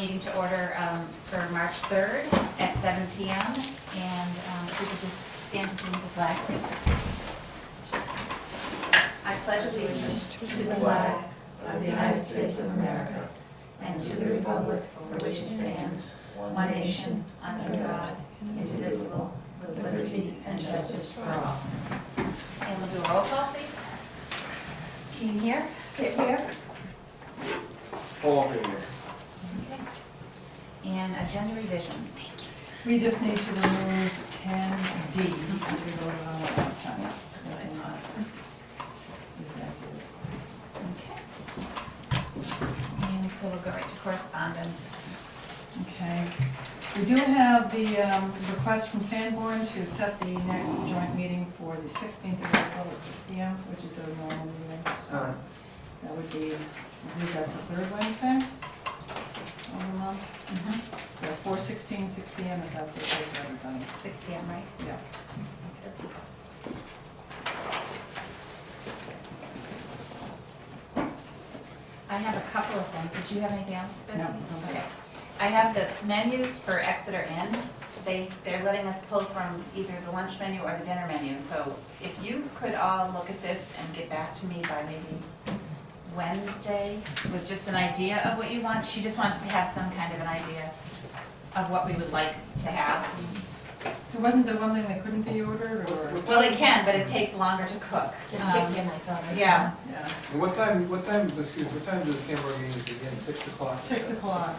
meeting to order for March 3rd at 7 PM. And if we could just stand to salute the flag, please. I pledge allegiance to the flag of the United States of America and to the republic for which it stands, one nation, under God, indivisible, with liberty and justice for all. And we'll do a roll call, please. Keen here. Kit here. Paul here. Okay. And agenda revisions. We just need to remove 10D, as we voted on it last time. That's what I thought. This as is. Okay. And so we'll go right to correspondence. Okay. We do have the request from Sanborn to set the next joint meeting for the 16th of April at 6 PM, which is their normal meeting. So that would be, I believe that's the third Wednesday of the month. So 4/16, 6 PM, if that's okay for everybody. 6 PM, right? Yeah. I have a couple of things. Did you have anything else, Betsy? No. Okay. I have the menus for Exeter Inn. They're letting us pull from either the lunch menu or the dinner menu. So if you could all look at this and get back to me by maybe Wednesday with just an idea of what you want. She just wants to have some kind of an idea of what we would like to have. It wasn't the one thing that couldn't be ordered, or? Well, it can, but it takes longer to cook. The chicken, I thought I saw. Yeah. Yeah. And what time do the Sanborn meetings begin? 6 o'clock? 6 o'clock.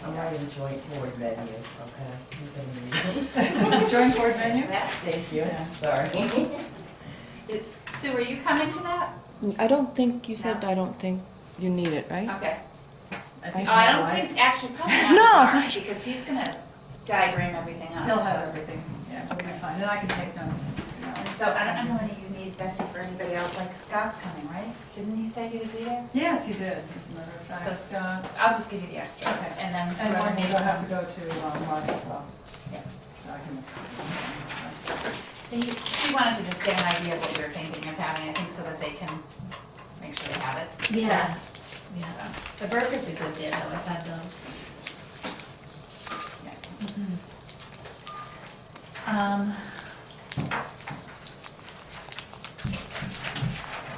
I'm writing joint board menu, okay? Joint board menu? Is that- Thank you, Yeah. sorry. Sue, are you coming to that? I don't think, you said, No. I don't think you need it, right? Okay. I think Oh, I my don't wife- think, actually, probably No, not it's Mark, not- because he's gonna diagram everything up. He'll so- have everything, yeah, it'll be Okay. fine, and I can take notes. And so I don't know whether you need Betsy for anybody else, like Scott's coming, right? Didn't he say he would be there? Yes, you did, as a matter of So fact. Scott. I'll just give you the extras, Okay. and then And whoever one needs will have to them. go to Mark as well. Yeah. So I can. She wanted to just get an idea of what we were thinking of having, I think, so that they can make sure they have it. Yes. Yeah. So, The burgers are good there, though, I've had those. yeah. Um,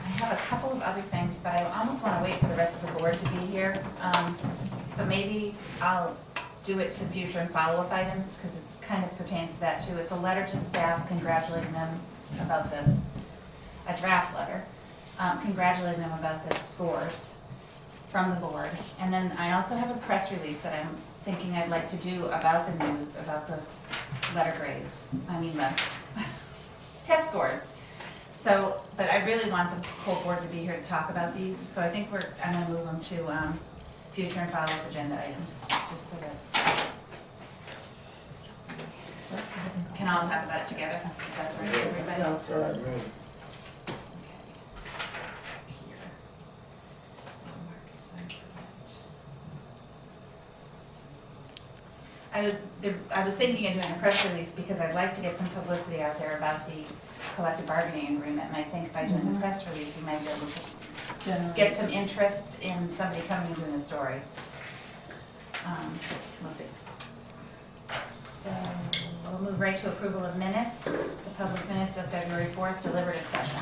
I have a couple of other things, but I almost want to wait for the rest of the board to be here. So maybe I'll do it to future and follow-up items, because it's kind of pertains to that too. It's a letter to staff congratulating them about a draft letter, congratulating them about the scores from the board. And then I also have a press release that I'm thinking I'd like to do about the news, about the letter grades, the test scores. So, but I really want the whole board to be here to talk about these, so I think I'm gonna move them to future and follow-up agenda items, just so that can all talk about it together, if that's all right with everybody. Sounds good. Okay, so that's back here. I'll mark it so I forget. I was thinking of doing a press release because I'd like to get some publicity out there about the collective bargaining agreement, and I think by doing a press release, we might be able to Generally. get some interest in somebody coming and doing a story. We'll see. So we'll move right to approval of minutes, the public minutes of February 4th deliberative session.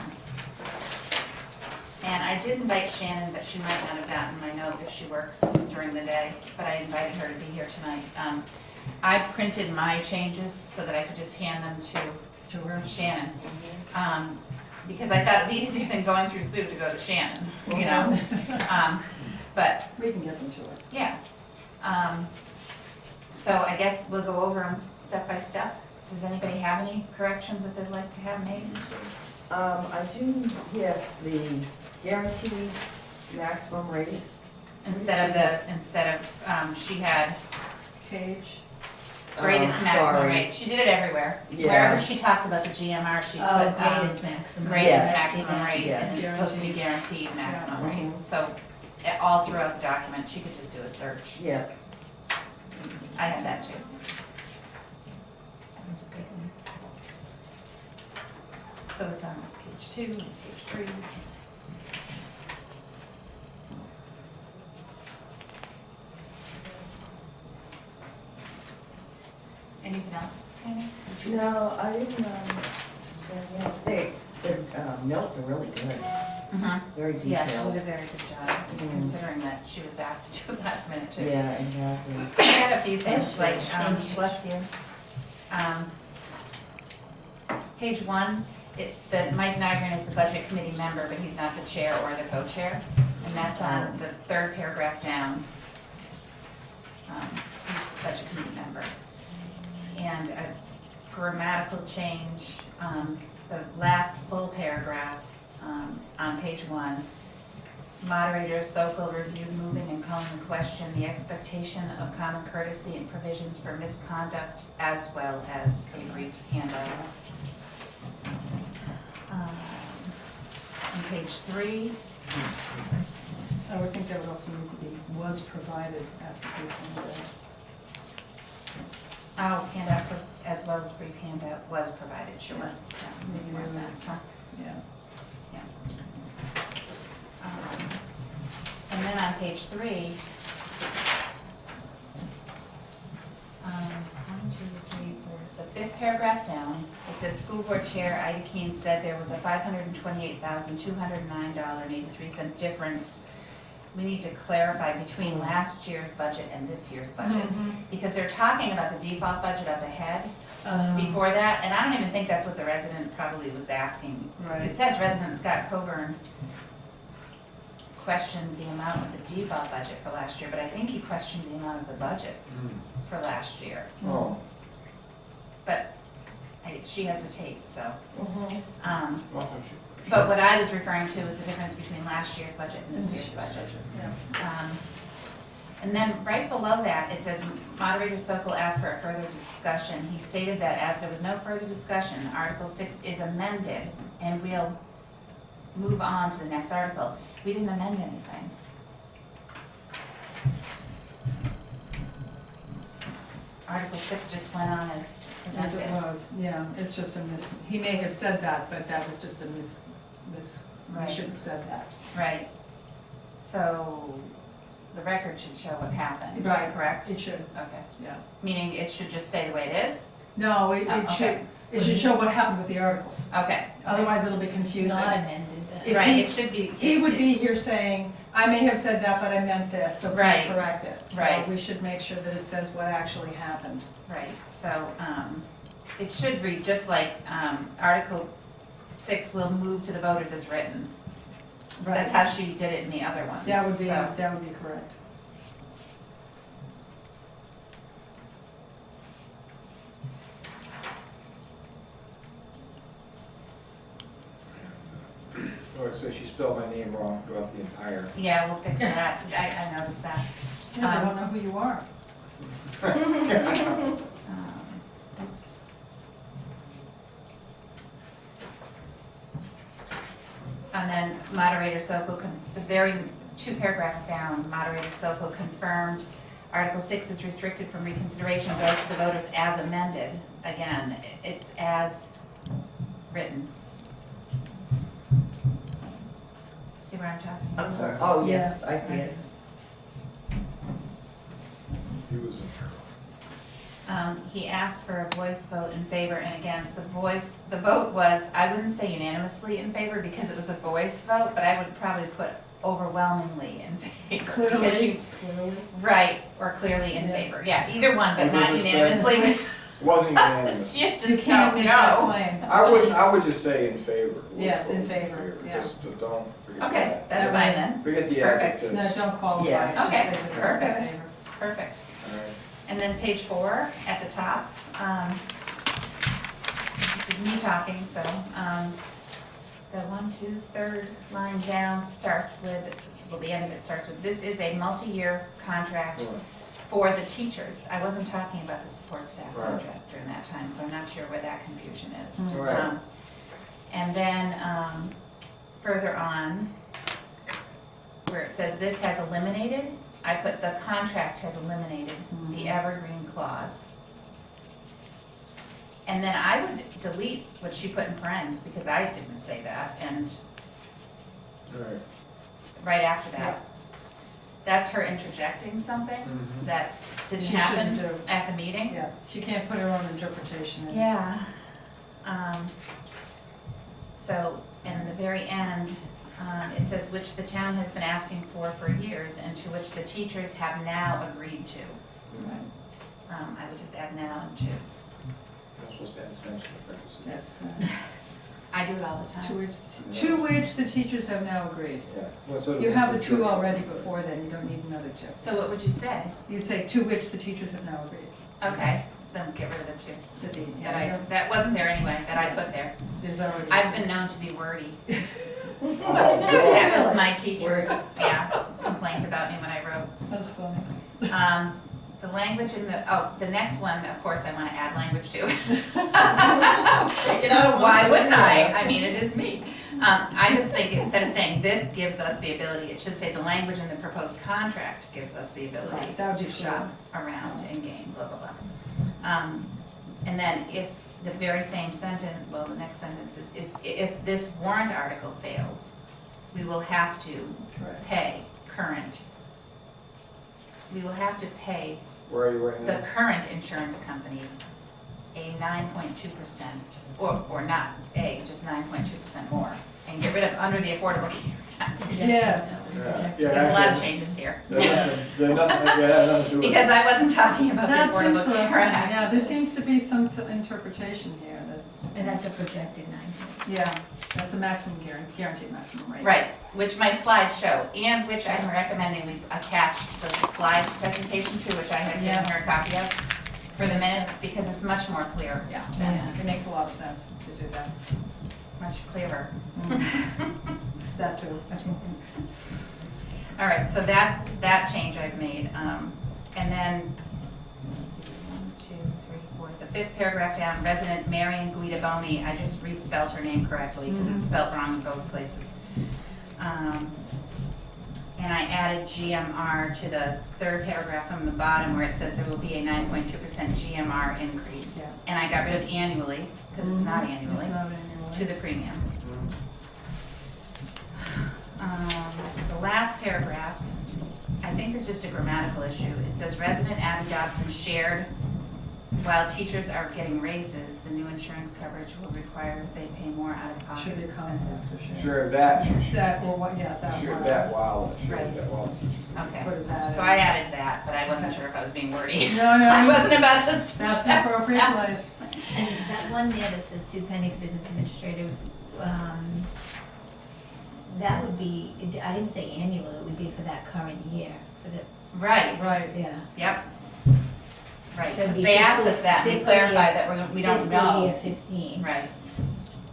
And I did invite Shannon, but she might not have gotten my note if she works during the day, but I invited her to be here tonight. I printed my changes so that I could just hand them to Shannon. Because I thought it'd be easier than going through Sue to go to Shannon, you know? But, We can get them to her. yeah. So I guess we'll go over them step by step. Does anybody have any corrections that they'd like to have made? I do, yes, the guaranteed maximum rate. Instead of, she had Cage. greatest maximum sorry. rate. She did it everywhere. Yeah. Wherever she talked about the GMR, she put, maximum. greatest Yes. maximum rate, Yes. and it's supposed to be guaranteed maximum Yeah. rate. So, all throughout the document, she could just do a search. Yeah. I had that too. So it's on page 2 and page 3. Anything else, Tammy? No, I didn't, yes, the notes are really good, Mm-hmm. very Yeah, she detailed. did a very good job, Mhm. considering that she was asked to do it last minute too. Yeah, exactly. I had a few things, Bless like, you. Thank you. bless you. Page one, the Mike Nygren is the budget committee member, but he's not the chair or the co-chair, and that's on the third paragraph down. He's the budget committee member. And a grammatical change, the last full paragraph, on page one. Moderator Sokol reviewed moving and calling in question the expectation of common courtesy and provisions for misconduct as well as a brief handout. On page three, I would think that would also need to be, was provided after brief handout as well as brief handout was provided, sure. That would make more sense, huh? yeah. And then on page three, the fifth paragraph down, it said, school board chair Ida Keen said there was a $528,209.83 difference. We need to clarify between last year's budget and this year's budget, because they're talking about the default budget up ahead before that, and I don't even think that's what the resident probably was asking. Right. It says resident Scott Coburn questioned the amount of the default budget for last year, but I think he questioned the amount of the budget for last year. Oh, But she has the tape, so. Mhm. well, she. But what I was referring to is the difference between last year's budget and this year's budget. And then right below that, it says moderator Sokol asked for a further discussion. He stated that as there was no further discussion, Article 6 is amended and we'll move on to the next article. We didn't amend anything. Article 6 just went on as As presented. it was, yeah, it's just a he may have said that, but that was just a we Right. should have said that. Right. So the record should show what happened, Right. correct? It should, Okay. yeah. Meaning it should just stay the way it is? No, Oh, it okay. should show what happened with the articles, Okay. otherwise it'll be confusing. Not amended then. If Right, he- it should be. He would be here saying, I may have said that, but I meant this, so please Right. correct it. Right. So we should make sure that it says what actually happened. Right, so, it should read just like, Article 6 will move to the voters as written. That's how she did it in the other ones, That would be, so. that would be correct. Oh, it says she spelled my name wrong throughout the entire. Yeah, we'll fix that, I noticed that. Yeah, I don't know who you are. Oops. And then moderator Sokol, the very 2 paragraphs down, moderator Sokol confirmed Article 6 is restricted from reconsideration, goes to the voters as amended. Again, it's as written. See where I'm talking? I'm sorry, oh, yes, Yes. I see it. He was in He asked for a voice vote in favor and against. The vote was, I wouldn't say unanimously in favor because it was a voice vote, but I would probably put overwhelmingly in favor. because you- Clearly. Right, or clearly in Yeah. favor, yeah, either one, but And not it was, unanimously. It wasn't unanimous. You You just can't don't make that know. claim. I would just say in favor. Yes, in favor, yeah. Just don't forget Okay, that. that's fine then, Forget the Perfect. adjectives. No, don't qualify Yeah. it, just Okay, say that it's in perfect. favor. perfect. All right. And then page 4 at the top, this is me talking, so, the 1, 2, 3rd line down starts with, well, the end of it starts with, this is a multi-year contract Sure. for the teachers. I wasn't talking about the support staff Right. contract during that time, so I'm not sure where that confusion is. Right. And then, further on, where it says this has eliminated, I put the contract has eliminated the evergreen clause. And then I would delete what she put in parentheses, because I didn't say that, and All right. right after that. That's her interjecting something Mhm. that didn't She happen shouldn't do. at the meeting. Yeah, she can't put her own interpretation in. Yeah. So, in the very end, it says, which the town has been asking for years, and to which the teachers have now agreed to. Right. I would just add now and to. I'm supposed to add sanction purposes. That's correct. I do it all the To time. which the teachers have now agreed. Yeah. Well, so You have the it's- two already before then, you don't need another two. So what would you say? You say to which the teachers have now agreed. Okay, then get rid of the two. That wasn't there anyway, that I put there. There's already. I've been known to be wordy. Oh, That was my teacher's, complaint about me when I wrote. That's funny. The language in the next one, of course, I want to add language to. Take it out of one. Why wouldn't I? I mean, it is me. I just think instead of saying this gives us the ability, it should say the language in the proposed contract gives us the ability Right, that would to be shop around and gain, blah, blah, blah. And then if the very same sentence, well, the next sentence is if this warrant article fails, we will have to Correct. pay we will have to pay Where are you right the now? current insurance company a 9.2%, or not a, just 9.2% more, and get rid of under the Affordable Care Act. Yes. Yeah, There's a lot of actually, changes here, there's nothing, nothing to do with it. because I wasn't talking about the That's Affordable interesting, Care yeah, Act. there seems to be some interpretation here that, And that's a projected 9. yeah, that's a maximum guaranteed maximum rate. Right, which my slides show, and which I'm recommending we attach the slide presentation to, which I have given her a copy of for the minutes, because it's much more clear. Yeah, Yeah. it makes a lot of sense to do that. Much clearer. That too. All right, so that's that change I've made. And then, 1, 2, 3, 4, the fifth paragraph down, resident Marion Guidaboni, I just respelled her name correctly because it's spelled wrong in both places. And I added GMR to the third paragraph from the bottom where it says there will be a 9.2% GMR increase. Yeah. And I got rid of annually, because it's not annually, It's not to annually. the premium. Mhm. The last paragraph, I think is just a grammatical issue. It says resident Abby Dobson shared, while teachers are getting raises, the new insurance coverage will require they pay more out of Should pocket be common expenses. for sure. Sure, that, you should, That, or what, yeah, that sure, one. that while, sure, Right. that while. Okay, Put that so in. I added that, but I wasn't sure if I was being wordy. No, no. I wasn't about to That's suggest the appropriate that. place. And that one there that says Sue Penny, business administrator, that would be, I didn't say annual, it would be for that current year, for the, Right, Right. yeah. yep. Right, So it'd because be they asked fiscal- us that, and we fiscal clarified year- that we don't Fiscal know. year 15. Right,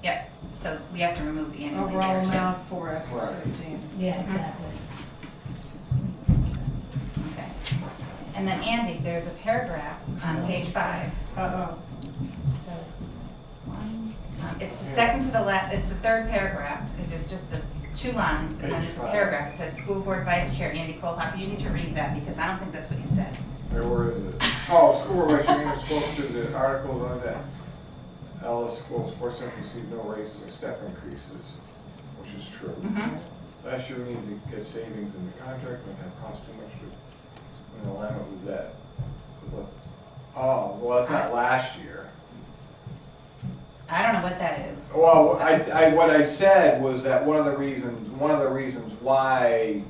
yep, so we have to remove the annual Overall there too. amount for Right. FY15. Yeah, exactly. Okay. And then Andy, there's a paragraph on page 5. Uh-oh. So it's it's the second to the last, it's the third paragraph, because there's just 2 lines, and then there's a paragraph. It says, School Board Vice Chair Andy Kohlhoff. You need to read that, because I don't think that's what you said. Where is it? Oh, school registration spoke to the articles on that. Alice School Sports Center received no raises or step increases, which is true. Mhm. Last year, we needed to get savings in the contract, and it had cost too much to, in alignment with that. Oh, well, that's not last year. I don't know what that is. Well, what I said was that one of the reasons why,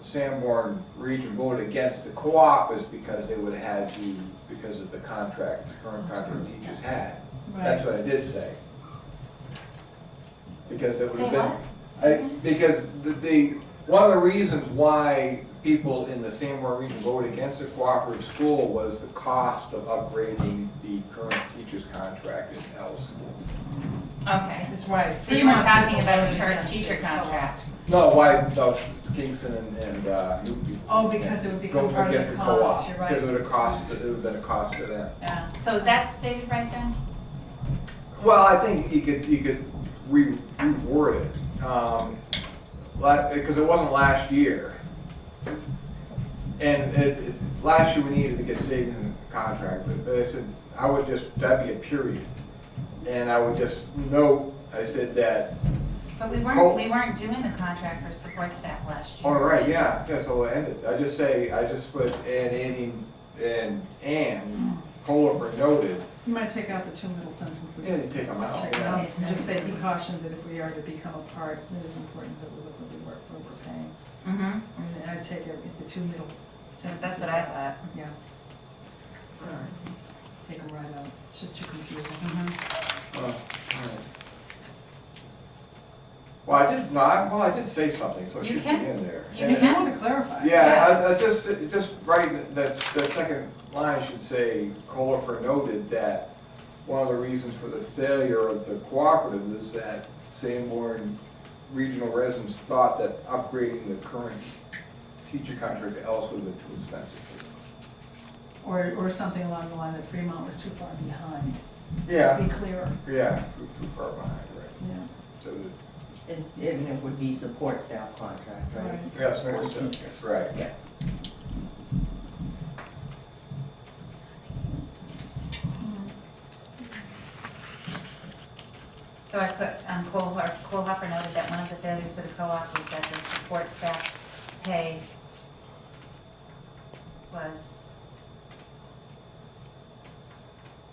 Sanborn Region voted against the co-op is because they would have had to, because of the contract, the current contract teachers had. That's what I did say. Because it would Say have been. what? Say again? Because one of the reasons why people in the Sanborn region voted against the cooperative school was the cost of upgrading the current teacher's contract in Alice School. Okay. That's right. So you were talking about a current teacher contract. No, why, no, Kingston and Newby. Oh, because it would become Go part of against the the cost, co-op, you're right. because it would have been a cost to them. Yeah. So is that stated right then? Well, I think you could reword it, because it wasn't last year. And last year we needed to get savings in the contract, but I said, that'd be a period. And I would just note, I said that But we weren't doing the contract for support staff last year. All right, yeah, so we'll end it. I just put and Cola noted. You might take out the two middle sentences. Yeah, you take them Just out. take it yeah. out, and just say, he cautioned that if we are to become a part, it is important that we look at the work we're paying. Mm-hmm, I mean, I'd take the two middle sentences. that's what I out. thought. Yeah, All right. take them right out, it's just too confusing. Mm-hmm. All right. Well, I did say something, so it You should be can. in there. You If you can. want to clarify. Yeah, I just write, that second line should say, Cola noted that one of the reasons for the failure of the cooperative is that Sanborn regional residents thought that upgrading the current teacher contract to Ellis would have been too expensive. Or something along the line that Fremont was too far behind. Yeah, Be clearer, yeah, too far behind, right. yeah. So, And it would be support staff contract, right? Right. yes, For makes sense, teachers. right. Yeah. So I put, Kohlhofer noted that one of the failures for the co-op was that the support staff pay was,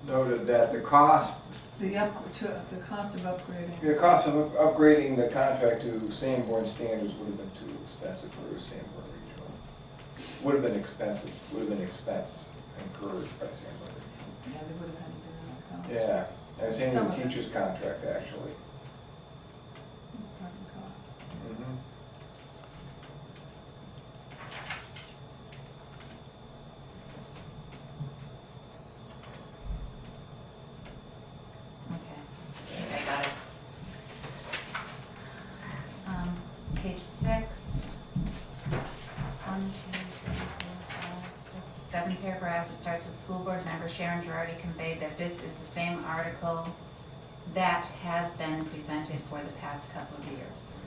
Noted that the cost The cost of upgrading. the cost of upgrading the contract to Sanborn standards would have been too expensive for Sanborn Regional. Would have been expensive, would have been expense incurred by Sanborn Regional. Yeah, they would have had to do that. cost. Yeah, and same Some with of the it. teacher's contract, actually. That's part of the cost. Mhm. okay, I got it. Page 6. 1, 2, 3, 4, 5, 6, 7 paragraph, it starts with school board member Sharon Girardi conveyed that this is the same article that has been presented for the past couple of years.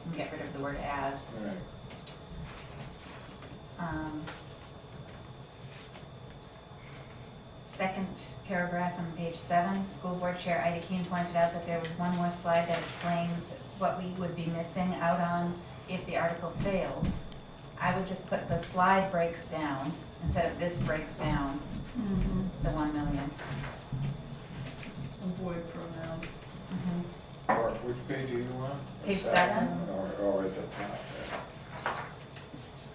And get rid of the word as. All right. Second paragraph on page 7, school board chair Ida Keen pointed out that there was one more slide that explains what we would be missing out on if the article fails. I would just put the slide breaks down, instead of this breaks down, the 1 million. Avoid pronouns. Or which page do you want? Page 7. Or at the top there.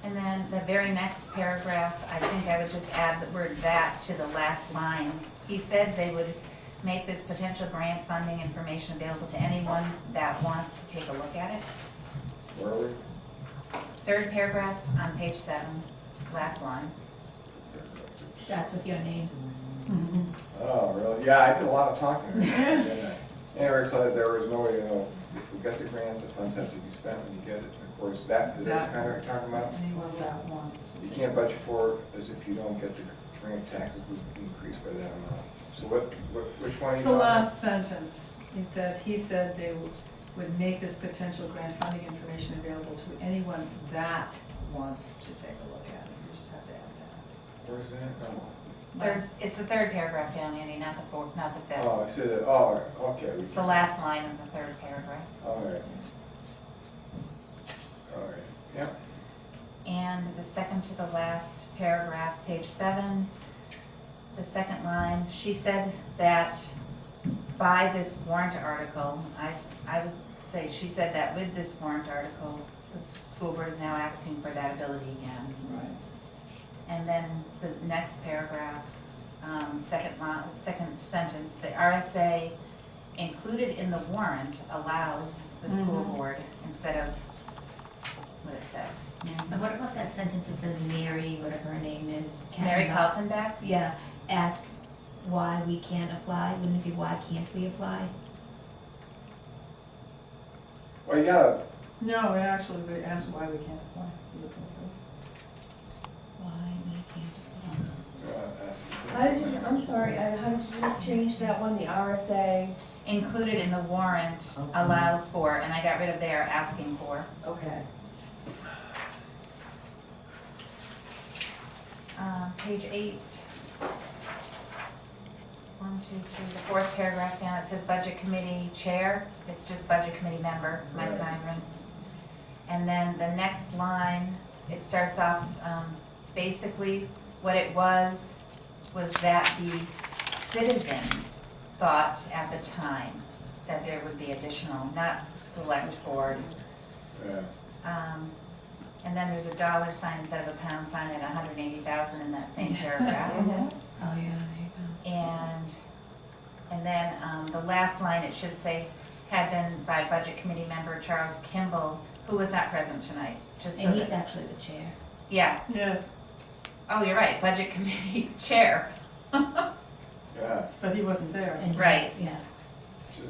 And then the very next paragraph, I think I would just add the word "that" to the last line. He said they would make this potential grant funding information available to anyone that wants to take a look at it. Where are we? Third paragraph on page 7, last line. Starts with your name. Oh, really? Yeah, I did a lot of talking. didn't I? Anyway, so there was no way to know, if we get the grants, the funds have to be spent when you get it. And of course, that, is that kind of what you're talking about? Anyone that wants to. You take can't budget for it as if you don't get the grant, taxes would increase by that amount. So which one are you It's the talking about? last sentence. He said they would make this potential grant funding information available to anyone that wants to take a look at it. You just have to add Where's that? Oh. Third, that. it's the third paragraph down, Andy, not the fourth, not the fifth. Oh, I said that, oh, okay. It's the last line of the third paragraph. All right. All right, yeah. And the second to the last paragraph, page 7, the second line, she said that by this warrant article, I would say, she said that with this warrant article, the school board is now asking for that ability again. Right. And then the next paragraph, second sentence, the RSA included in the warrant allows the school Mhm. board instead of what it says. And what about that sentence that says Mary, whatever her name is? Mary cannot- Kaltenbach? Yeah, asked why we can't apply, wouldn't it be why can't we apply? Well, you gotta, No, it actually, they asked why we can't apply. Is it appropriate? Why we can't apply? ask. How did you, I'm sorry, how did you just change that one, the RSA? Included in the warrant Okay. allows for, and I got rid of there, asking for. Okay. Page 8. 1, 1, 2, 3, the fourth paragraph down, it says budget committee chair. It's just budget committee member, Mike Right. Nyren. And then the next line, it starts off, basically, what it was that the citizens thought at the time that there would be additional, not select board. Yeah. And then there's a dollar sign instead of a pound sign at 180,000 in that same paragraph. Oh, yeah, there you And then the last line, it should say, had been by Budget Committee member Charles Kimball, who was not present tonight, just so And he's that, actually the chair. yeah, Yes, oh, you're right, Budget Committee Chair, Yeah. but he wasn't there. And- Right. Yeah.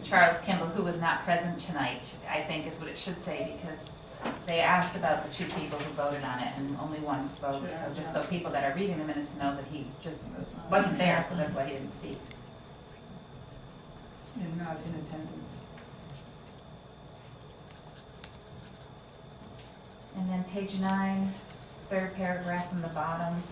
Charles Kimball, who was not present tonight, I think is what it should say, because they asked about the two people who voted on it, and only one spoke, so Sure, just yeah. so people that are reading the minutes know that he just That's not- wasn't there, so that's why he didn't speak. And not in attendance. And then page 9, third paragraph from the bottom,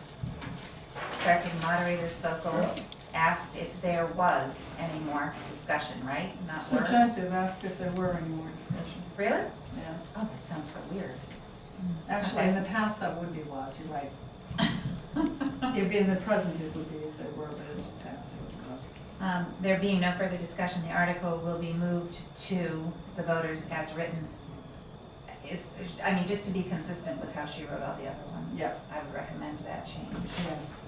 starts with moderator Sokol, asked if there was any more discussion, right? Not were. Subjunctive, ask if there were any more discussion. Really? Yeah. Oh, that sounds so weird. Actually, in the past, that would be was, you're right. If in the present, it would be if there were, but it's past, so it's was. There being no further discussion, the article will be moved to the voters as written. I mean, just to be consistent with how she wrote all the other ones. Yeah. I would recommend that change. Yes.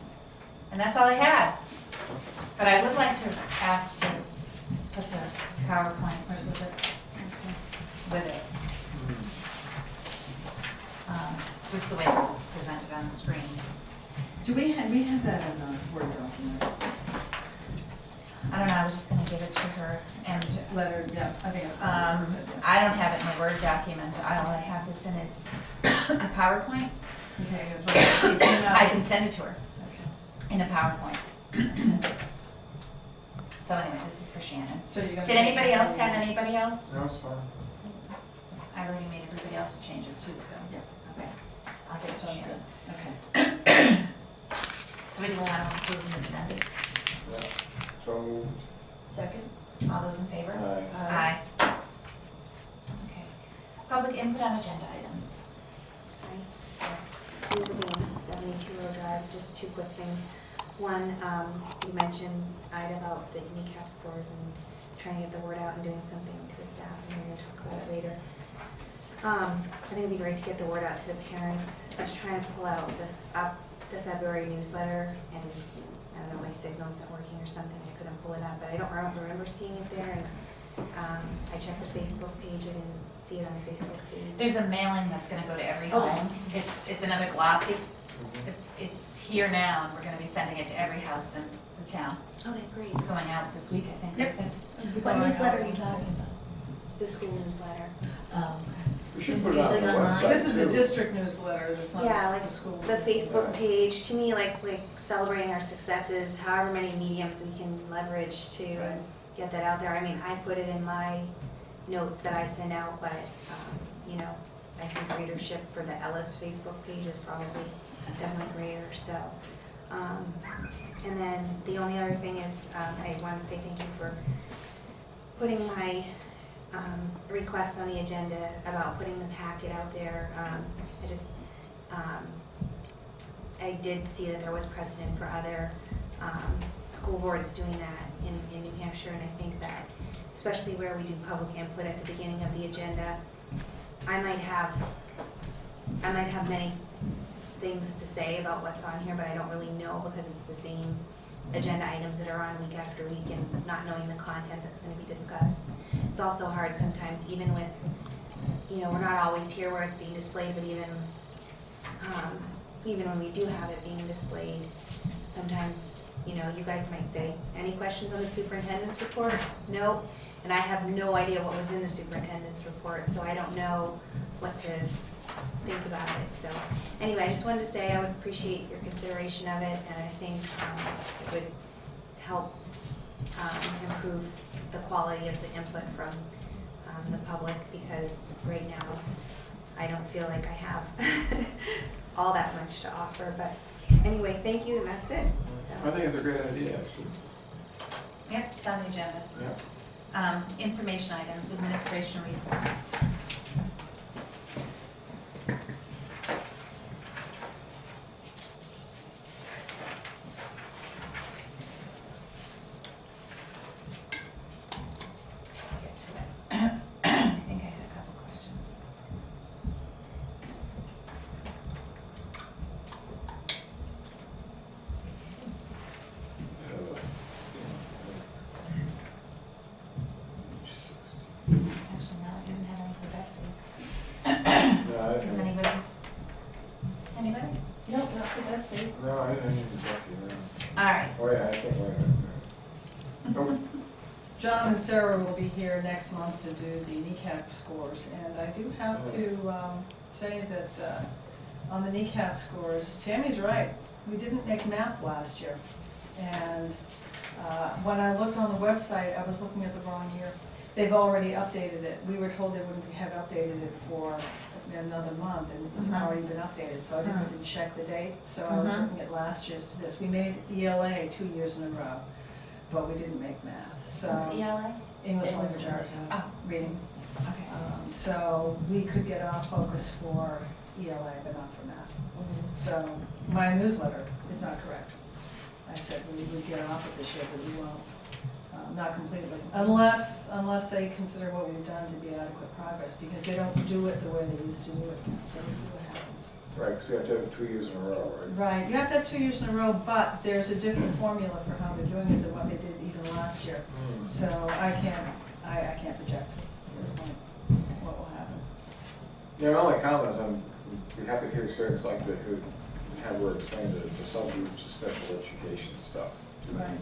And that's all I had. But I would like to ask to put the PowerPoint with it. Just the way it was presented on the screen. Do we have that in the Word document? I don't know, I was just gonna give it to her, and Letter, yeah, I think it's probably listed, yeah. I don't have it in my Word document. All I have this in is a PowerPoint. Okay, that's right. I can send it to her Okay. in a PowerPoint. So anyway, this is for Shannon. So you're gonna. Did anybody else have anybody else? No, it's fine. I already made everybody else's changes too, so. Yeah. Okay, I'll give it to Sounds Shannon. good. Okay. So we do want to approve them as amended. Yeah. So moved. Second? All those in favor? Aye. Aye. Okay. Public input on agenda items. Yes, Sue Levine, 72 Road Drive, just two quick things. One, you mentioned, Ida, about the handicap scores and trying to get the word out and doing something to the staff, and we're gonna talk about it later. I think it'd be great to get the word out to the parents. I was trying to pull out the February newsletter, and I don't know, my signal's not working or something, I couldn't pull it up, but I don't remember seeing it there, and I checked the Facebook page, I didn't see it on the Facebook page. There's a mailing that's gonna go to every Okay. home. It's another glossy. It's here now, and we're gonna be sending it to every house in the town. Okay, great. It's going out this week, I think. Yep. That's- What newsletter are you talking about? The school newsletter. Oh, We should It's put it on the usually online. website This is a too. district newsletter, that's not Yeah, the like school. the Facebook page, to me, like celebrating our successes, however many mediums we can leverage to Right. get that out there. I mean, I put it in my notes that I send out, but, you know, I think readership for the Ellis Facebook page is probably definitely greater, so. And then the only other thing is, I want to say thank you for putting my request on the agenda about putting the packet out there. I did see that there was precedent for other school boards doing that in New Hampshire, and I think that, especially where we do public input at the beginning of the agenda, I might have many things to say about what's on here, but I don't really know because it's the same agenda items that are on week after week and not knowing the content that's gonna be discussed. It's also hard sometimes, even with, you know, we're not always here where it's being displayed, but even when we do have it being displayed, sometimes, you know, you guys might say, any questions on the superintendent's report? No, and I have no idea what was in the superintendent's report, so I don't know what to think about it. So anyway, I just wanted to say I would appreciate your consideration of it, and I think it would help improve the quality of the input from the public, because right now I don't feel like I have all that much to offer. But anyway, thank you, and that's it. So. I think it's a great idea, actually. Yep, it's on the agenda. Yeah. Information items, administration reports. Get to it. I think I had a couple questions. Actually, no, I didn't have any for Betsy. No, I Does didn't. anybody? Anybody? No, not for Betsy. No, I didn't even see All right. Oh, yeah, I think, wait a minute. Nope. John and Sarah will be here next month to do the kneecap scores, and I do have to say that on the kneecap scores, Tammy's right. We didn't make math last year, and when I looked on the website, I was looking at the wrong year. They've already updated it. We were told they wouldn't have updated it for another month, and it's Mhm. already been updated, so I didn't even check the date. So I was Mhm. looking at last year's to this. We made ELA 2 years in a row, but we didn't make math, so. What's ELA? English language arts, Oh, reading. okay. So we could get off focus for ELA, but not for math. So my newsletter is not correct. I said we would get off it this year, but we won't, not completely. Unless they consider what we've done to be adequate progress, because they don't do it the way they used to do it. So we'll see what happens. Right, because we have to have it 2 years in a row, right? Right, you have to have 2 years in a row, but there's a different formula for how they're doing it than what they did even last year. So I can't project at this point what will happen. Yeah, my only comment is I'm be happy to hear Sarah's like to have her explain the subgroups, special education stuff. to me. Right.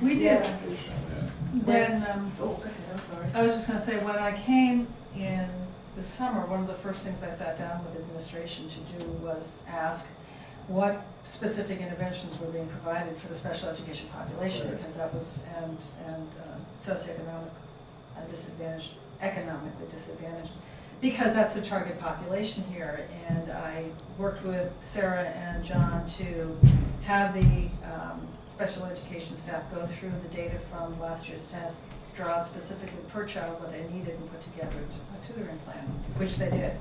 We did. Education on that. Then, Oh, go ahead, I'm sorry. I was just gonna say, when I came in the summer, one of the first things I sat down with administration to do was ask what specific interventions were being provided for the special education population, Right. because that was, and socioeconomic disadvantaged, economically disadvantaged, because that's the target population here. And I worked with Sarah and John to have the special education staff go through the data from last year's tests, draw out specifically per child what they needed, and put together a tutoring plan, which they did.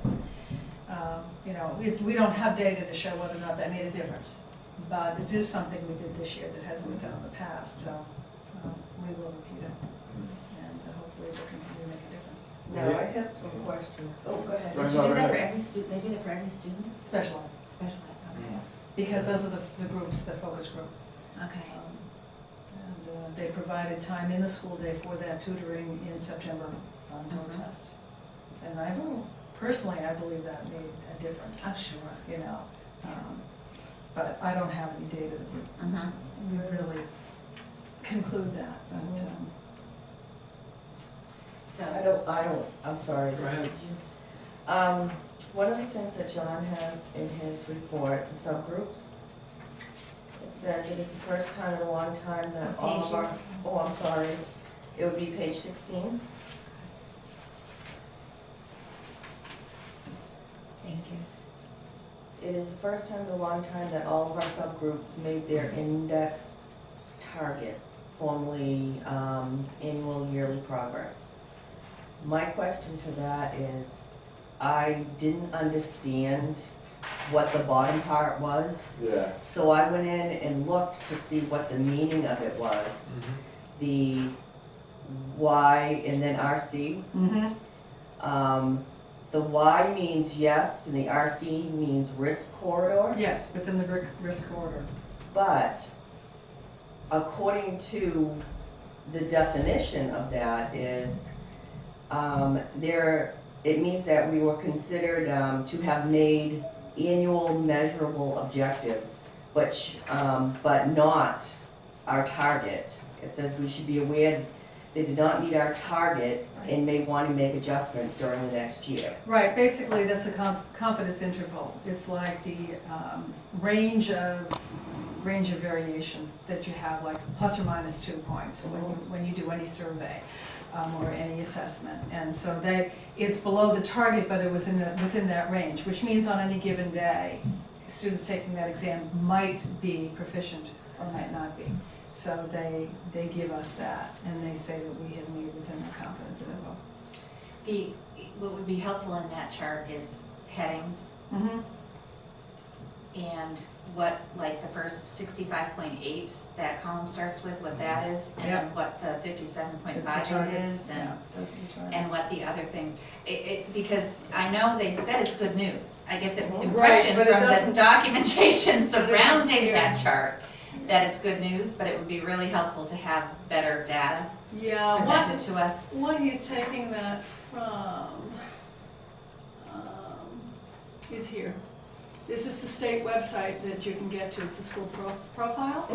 You know, we don't have data to show whether or not that made a difference, but it is something we did this year that hasn't been done in the past, so we will repeat it, and hopefully it will continue to make a difference. Now, I have some questions. Oh, go ahead. Go Did ahead. you do go that for ahead. every student? They did it for every student? Special ed, Special ed, okay. because those are the groups, the focus group. Okay. And they provided time in the school day for that tutoring in September until the Mhm. test. And personally, I believe that made a difference, Oh, sure. you know. But I don't have any data that Mm-hmm. would really conclude that, but, So. I'm sorry. Go ahead. One of the things that John has in his report, the subgroups, it says it is the first time in a long time that all of our, oh, I'm sorry, it would be page 16. Thank you. It is the first time in a long time that all of our subgroups made their index target, formerly annual yearly progress. My question to that is, I didn't understand what the bottom part was, Yeah. so I went in and looked to see what the meaning of it was. The Y and then RC. The Y means yes, and the RC means risk corridor. yes, within the risk corridor. But according to the definition of that is, it means that we were considered to have made annual measurable objectives, but not our target. It says we should be aware they did not meet our target and may want to make adjustments during the next year. Right, basically, that's the confidence interval. It's like the range of variation that you have, like plus or minus 2 points when you do any survey or any assessment. And so it's below the target, but it was within that range, which means on any given day, students taking that exam might be proficient or might not be. So they give us that, and they say that we have made within the confidence interval. What would be helpful in that chart is headings Mm-hmm. and what, like the first 65.8, that column starts with, what that is, and then Yep. what the 57.5 is, and Yeah, those are the targets. and what the other thing, because I know they said it's good news. I get the Right, impression but it from the doesn't- documentation surrounding clear. that chart that it's good news, but it would be really helpful to have better data Yeah, presented to us. what he's taking that from is here. This is the state website that you can get to, it's a school profile.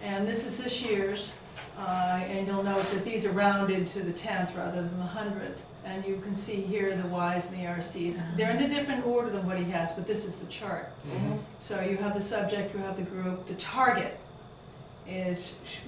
And this is this year's, and you'll note that these are rounded to the 10th rather than the 100th. And you can see here the Ys and the RCs. They're in a different order than what he has, but this is the chart. So you have the subject, you have the group, the target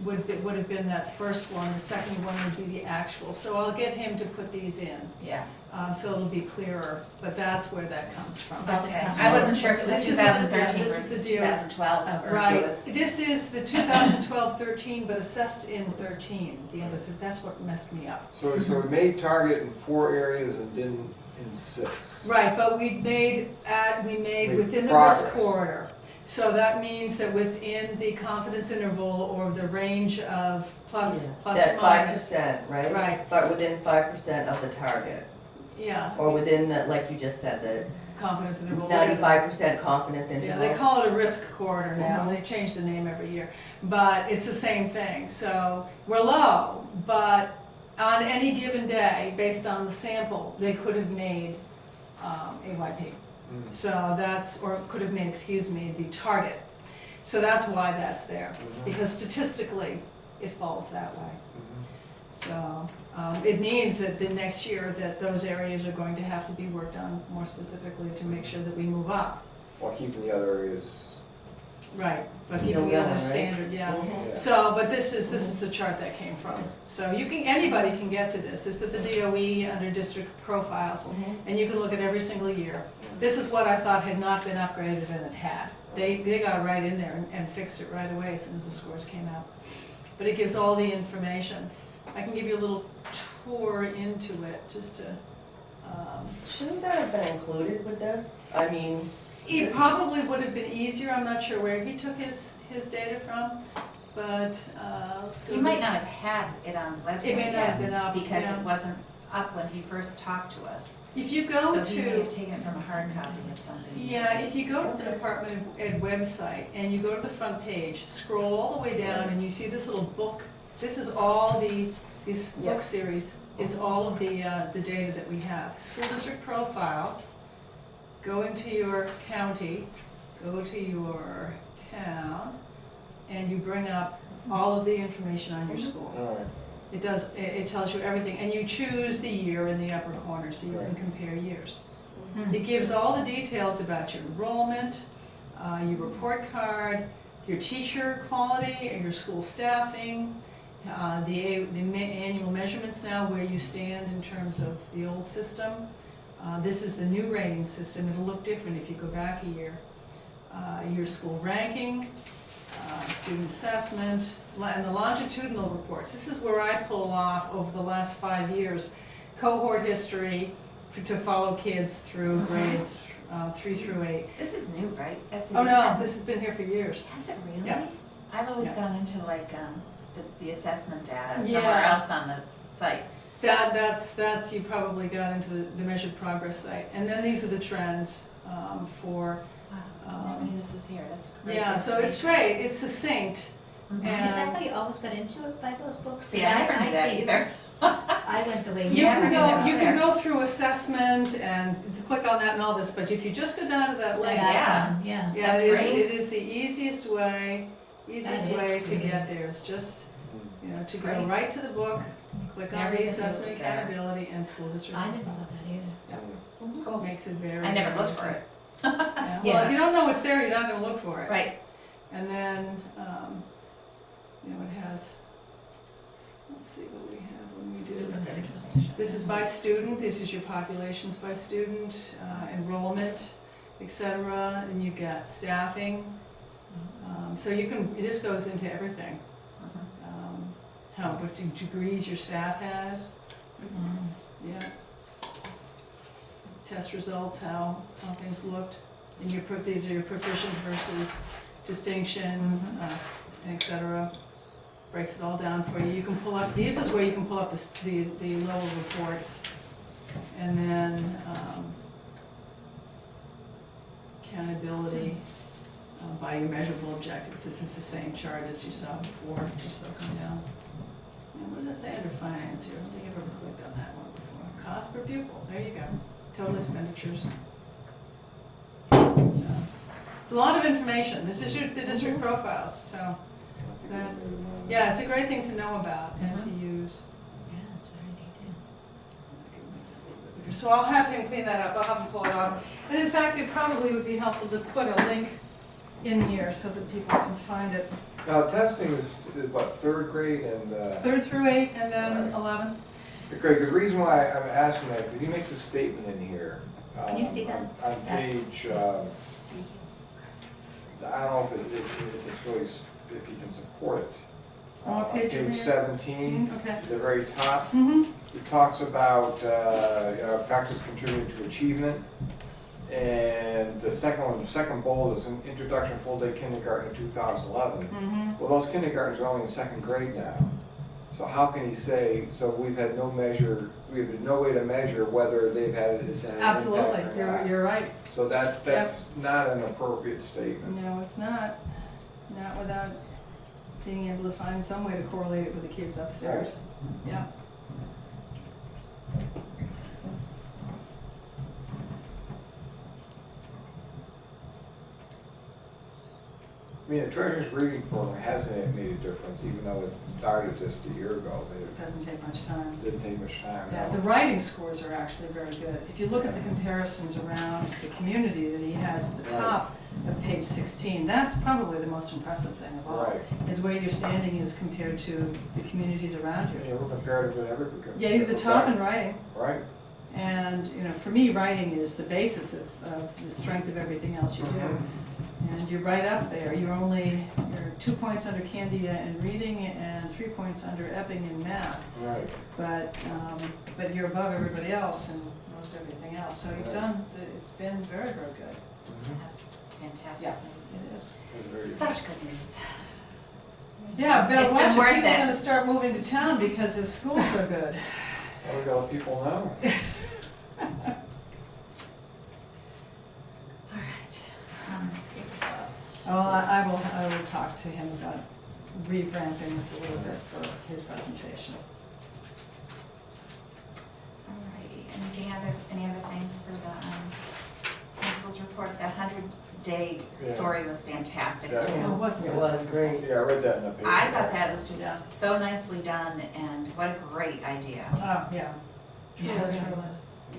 would have been that first one, the second one would be the actual. So I'll get him to put these in, Yeah. so it'll be clearer, but that's where that comes from. Okay, I wasn't sure if it was This is the- 2013 this is the versus deal. 2012, or if it Right, was. this is the 2012-13, but assessed in 13, the end of, that's what messed me up. So we made target in 4 areas and didn't in 6. Right, but we made Made within the risk progress. corridor. So that means that within the confidence interval or the range of plus That minus. 5%, right? Right. But within 5% of the target, Yeah, or within the, like you just said, the confidence interval. 95% confidence Yeah, interval. they call it a risk corridor now, Mhm. they change the name every year, but it's the same thing. So we're low, but on any given day, based on the sample, they could have made AYP. So that's, or could have made, excuse me, the target. So that's why that's there, because statistically, it falls that way. So it means that the next year that those areas are going to have to be worked on more specifically to make sure that we move up. While keeping the other areas. Right, but Still keeping the going, other right? standard, yeah. Mhm. Yeah. So, but this is the chart that came from. So you can, anybody can get to this. It's at the DOE under district profiles, Mhm. and you can look at every single year. This is what I thought had not been upgraded and it had. They got right in there and fixed it right away as soon as the scores came out. But it gives all the information. I can give you a little tour into it, just to, Shouldn't that have been included with this? I mean, it This probably would have been easier, I'm not sure where he took his data from, but, let's go. You might not have had it on the website It may not have been yet, up, because yeah. it wasn't up when he first talked to us. If you go So he may to, have taken it from a hard copy of something. yeah, if you go to the Department of Ed website and you go to the front page, scroll all the way down and you see this little book. This is all this Yeah. book series is all of the data that we have. School district profile, go into your county, go to your town, and you bring up all of the information on your school. All right. It does, it tells you everything, and you choose the year in the upper corner so you can Right. compare years. Hmm. It gives all the details about your enrollment, your report card, your teacher quality, and your school staffing, the annual measurements now, where you stand in terms of the old system. This is the new rating system, it'll look different if you go back a year. Your school ranking, student assessment, and the longitudinal reports. This is where I pull off over the last 5 years, cohort history to follow kids through grades 3 through 8. This is new, right? That's Oh no, this has been here for years. Has it really? Yeah. I've always Yeah. gone into like, the assessment data somewhere Yeah. else on the site. That's, you probably got into the measured progress site. And then these are the trends for, Wow, never knew this was here, that's great. yeah, so it's information. great, it's succinct. Mhm. And- Is that how you always got into it, by those books? See, I never knew that figured- either. I went the way You you Yeah, can I go, know you it's can there. go through assessment and click on that and all this, but if you just go down to that link, Yeah. Yeah. yeah, That's it is, great. it is the easiest way That is to great. get there. It's just, you know, to go Great. right to the book, click on Never the knew it assessment was there. accountability and school district. I never saw that either. Cool. Makes it very. I never very looked for easy. it. Yeah. Well, Yeah. if you don't know what's there, you're not gonna look for it. Right. And then, you know, it has, let's see what we have when we do. Super good information. This is by student, this is your populations by student, enrollment, et cetera, and you've got staffing. So you can, this goes into everything. how much degrees your staff has, yeah. Test results, how things looked, and these are your proficient versus distinction, et cetera. Breaks it all down for you. You can pull up, this is where you can pull up the level reports, and then, accountability by your measurable objectives. This is the same chart as you saw before, just so come down. And what does it say under finance here? I don't think I've ever clicked on that one before. Cost per pupil, there you go. Total expenditures. So, it's a lot of information. This is the district profiles, so, yeah, it's a great thing to know about and to use. Yeah, it's already did. So I'll have him clean that up, I'll have him pull it off. And in fact, it probably would be helpful to put a link in here so that people can find it. Now, testing is what, third grade and? 3rd through 8th and then Right. 11. Craig, the reason why I'm asking that, because he makes a statement in here. Can you see that? On page, I don't know if it's really, if you can support it. On what page are we Page at? 17, Okay. at the very top, Mm-hmm. it talks about, factors contributing to achievement. And the second bold is an introduction to full-day kindergarten in 2011. Mm-hmm. Well, those kindergartens are only in 2nd grade now. So how can he say, so we have no way to measure whether they've had this an impact Absolutely, or not. you're right. So that's not an appropriate statement. No, it's not. Not without being able to find some way to correlate it with the kids upstairs. Yeah. I mean, the treasurer's reading program hasn't made a difference, even though it started just a year ago. It doesn't take much time. It didn't take much time. Yeah, no. the writing scores are actually very good. If you look at the comparisons around the community that he has at the top of page 16, that's probably the most impressive thing of all. Right. Is where your standing is compared to the communities around you. Yeah, we're comparative with every. Yeah, you're the top in writing. Right. And, for me, writing is the basis of the strength of everything else you do. Mhm. And you're right up there. You're 2 points under Candia in reading and 3 points under Epping in math. Right. But you're above everybody else in most everything else. So you've Right. it's been very, very good. Mhm. Yes, it's fantastic Yeah, news. it is. That's very good. Such good news. Yeah, but It's watch been it, worth people are it. gonna start moving to town because the school's so good. Well, we got people now. All right. Well, I will talk to him about revamping this a little bit for his presentation. All righty, any other things for the principal's report? That 100-day Yeah. story was fantastic Yeah. too. Oh, wasn't It it? was great. Yeah, I read that in the paper. I thought that was Yeah. just so nicely done and what a great idea. Oh, yeah. Yeah, Truly, it truly. was.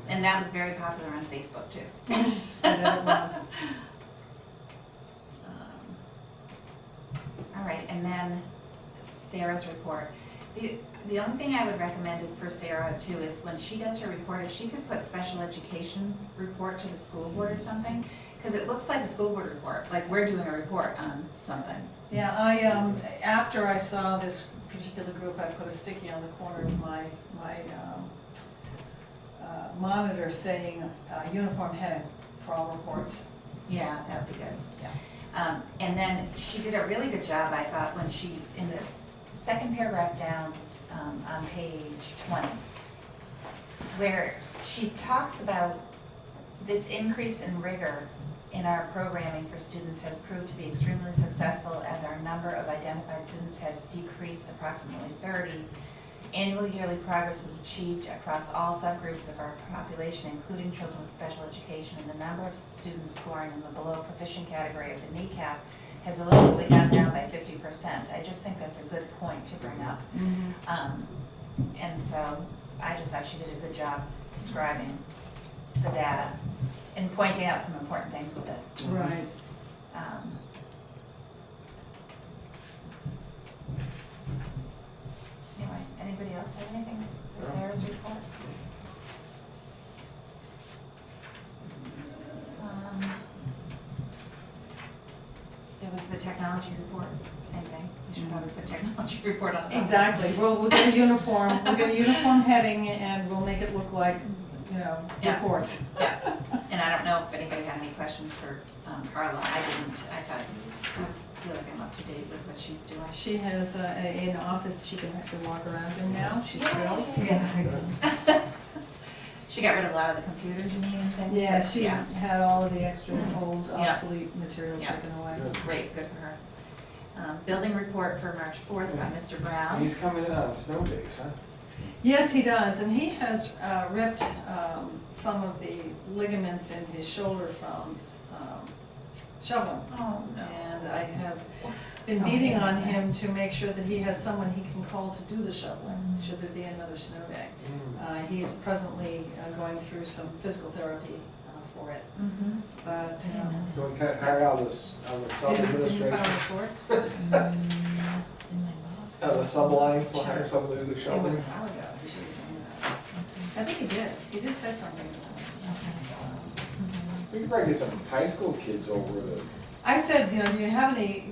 And that was very popular on Facebook too. Yeah, it was. All right, and then Sarah's report. The only thing I would recommend it for Sarah too is when she does her report, if she could put special education report to the school board or something, because it looks like a school board report, like we're doing a report on something. Yeah, after I saw this particular group, I put a sticky on the corner of my monitor saying uniform heading for all reports. Yeah, that would be good. Yeah. And then she did a really good job, I thought, when she, in the second paragraph down on page 20, where she talks about this increase in rigor in our programming for students has proved to be extremely successful as our number of identified students has decreased approximately 30. Annual yearly progress was achieved across all subgroups of our population, including children with special education, and the number of students scoring in the below proficient category of the NECAP has allegedly gone down by 50%. I just think that's a good point to bring up. And so I just thought she did a good job describing the data and pointing out some important things with it. Right. Anyway, anybody else have anything for No. Sarah's report? There was the technology report, same thing. You should probably put technology report on the top. Exactly, we'll get a uniform, we'll get a uniform heading and we'll make it look like, you know, Yeah. reports. Yeah, and I don't know if anybody had any questions for Carla. I didn't. I thought, feel like I'm up to date with what she's doing. She has an office she can actually walk around in now, she's thrilled. Yeah. She got rid of a lot of the computers, you mean, and things? Yeah, that- she had all of the extra old Yeah. obsolete materials Yeah. taken away. Great, good for her. Building report for March 4th by Mr. Brown. He's coming in on snow days, huh? Yes, he does, and he has ripped some of the ligaments in his shoulder from shoveling. Oh, no. And I have been beating on him to make sure that he has someone he can call to do the shoveling, should there be another snow day. He's presently going through some physical therapy for it, Mhm. but. So we cut hire out this, on the sub Did you administration, file a report? Yes, it's in my box. on the sub line, we'll hire Sure. someone to do the It was a shoveling. while ago, he should have done that. I think he did say something. We could probably get some high school kids over to, I said, you know, do you have any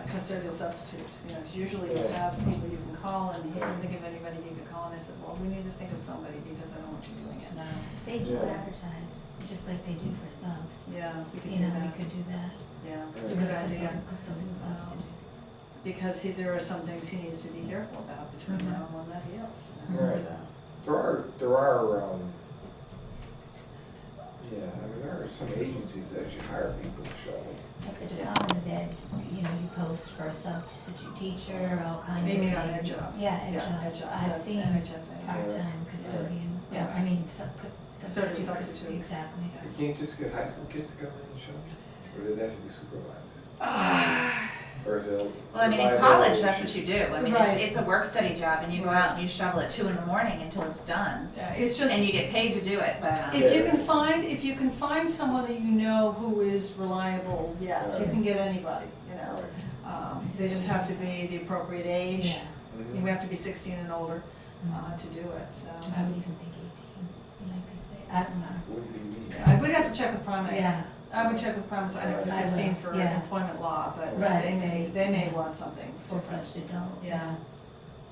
custodial substitutes? You know, usually you Yeah. have people you can call, and he didn't think of anybody you could call, and I said, well, we need to think of somebody, because I don't want you doing it. No. They do Yeah. advertise, just like they do for subs. Yeah, we could You do know, we that, could do that. yeah, it's a Yeah. good idea, Custodial substitute. because there are some things he needs to be careful about between Mhm. now and when that heals. Right. And, there are, yeah, I mean, there are some agencies that actually hire people to shovel. At the Department of Ed, you know, you post for a substitute teacher, all kinds of Maybe things. on Ed Jobs. Yeah, Ed Ed Jobs. Jobs, I've that's seen NHSA. part-time custodian, or, Yeah. I mean, Substitute. substitute, exactly. You can't just get high school kids to come in and shovel, or do they have to be supervised? Or is it? Well, I mean, in liability college, that's issue? what you do. I mean, Right. it's a work study job, and you go Right. out and you shovel at 2 in the morning until it's done. Yeah, it's just. And you get paid to do it, but, If you can find someone that you know who is reliable, yes, you can get anybody, you know. They just have to be the appropriate age. Yeah, Mhm. We have to be 16 and older to do it, so. I would even think 18, like I say, I don't know. Wouldn't be me. I would have to check with Primex. Yeah, I would check with Primex, I know it's I will, 16 for yeah. employment law, but Right. they may want something different. full-fledged adult. Yeah.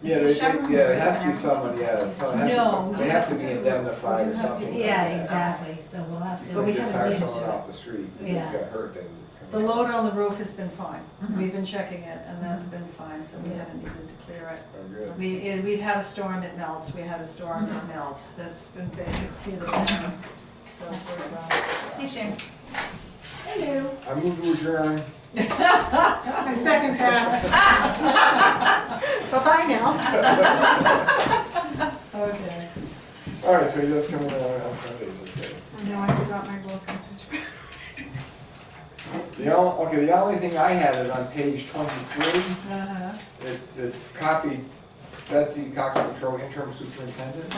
Yeah, Is the shoveling yeah, it has to program be someone, yeah, everything? someone has to, No, they you have have to be to- indemnified or you have to- something. like Yeah, that. exactly, so we'll have to. You don't just hire need someone to- off the street, if they Yeah. got hurt, then. The load on the roof has been fine. Mhm. We've been checking it, and that's Mhm. been fine, so we Yeah. haven't needed to clear it. Oh, good. We've had a storm at Melts, we had a storm at Melts, that's been basically the pattern. So Hey, we're, Shane. hello. I move to adjourn. I second that. Bye-bye now. Okay. All right, so he does come in on Sundays, okay. I know, I forgot my book, I'm such a. The only thing I had is on page 23, Uh-huh. it's copied, Betsy Cochran Patrol interim superintendent.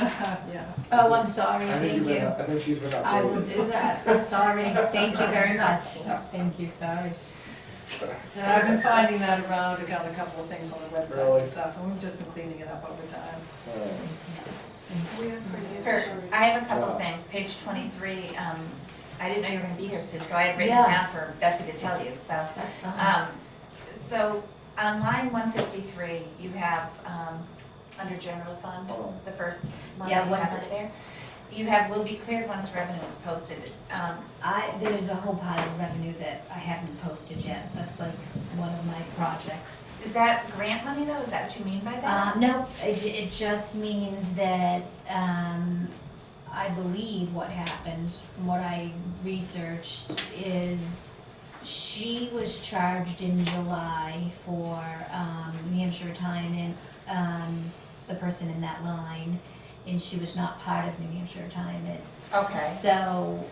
Yeah. Oh, I'm sorry, I think thank you. I think she's been updated. I will do that, sorry, thank you very much. Thank you, sorry. Yeah, I've been finding that around, I got a couple of things on the website Really? and stuff, and we've just been cleaning it up over time. I have a couple of Yeah. things. Page 23, I didn't know you were gonna be here, Sue, so I had written Yeah. down for Betsy to tell you, so. That's fine. So on line 153, you have, under general fund, Oh. the first one Yeah, that you have once- under there, you have will be cleared once revenue is posted. There's a whole pile of revenue that I haven't posted yet, that's like one of my projects. Is that grant money though? Is that what you mean by that? No, it just means that, I believe what happened, from what I researched, is she was charged in July for, New Hampshire Retirement, the person in that line, and she was not part of New Hampshire Retirement. Okay, So,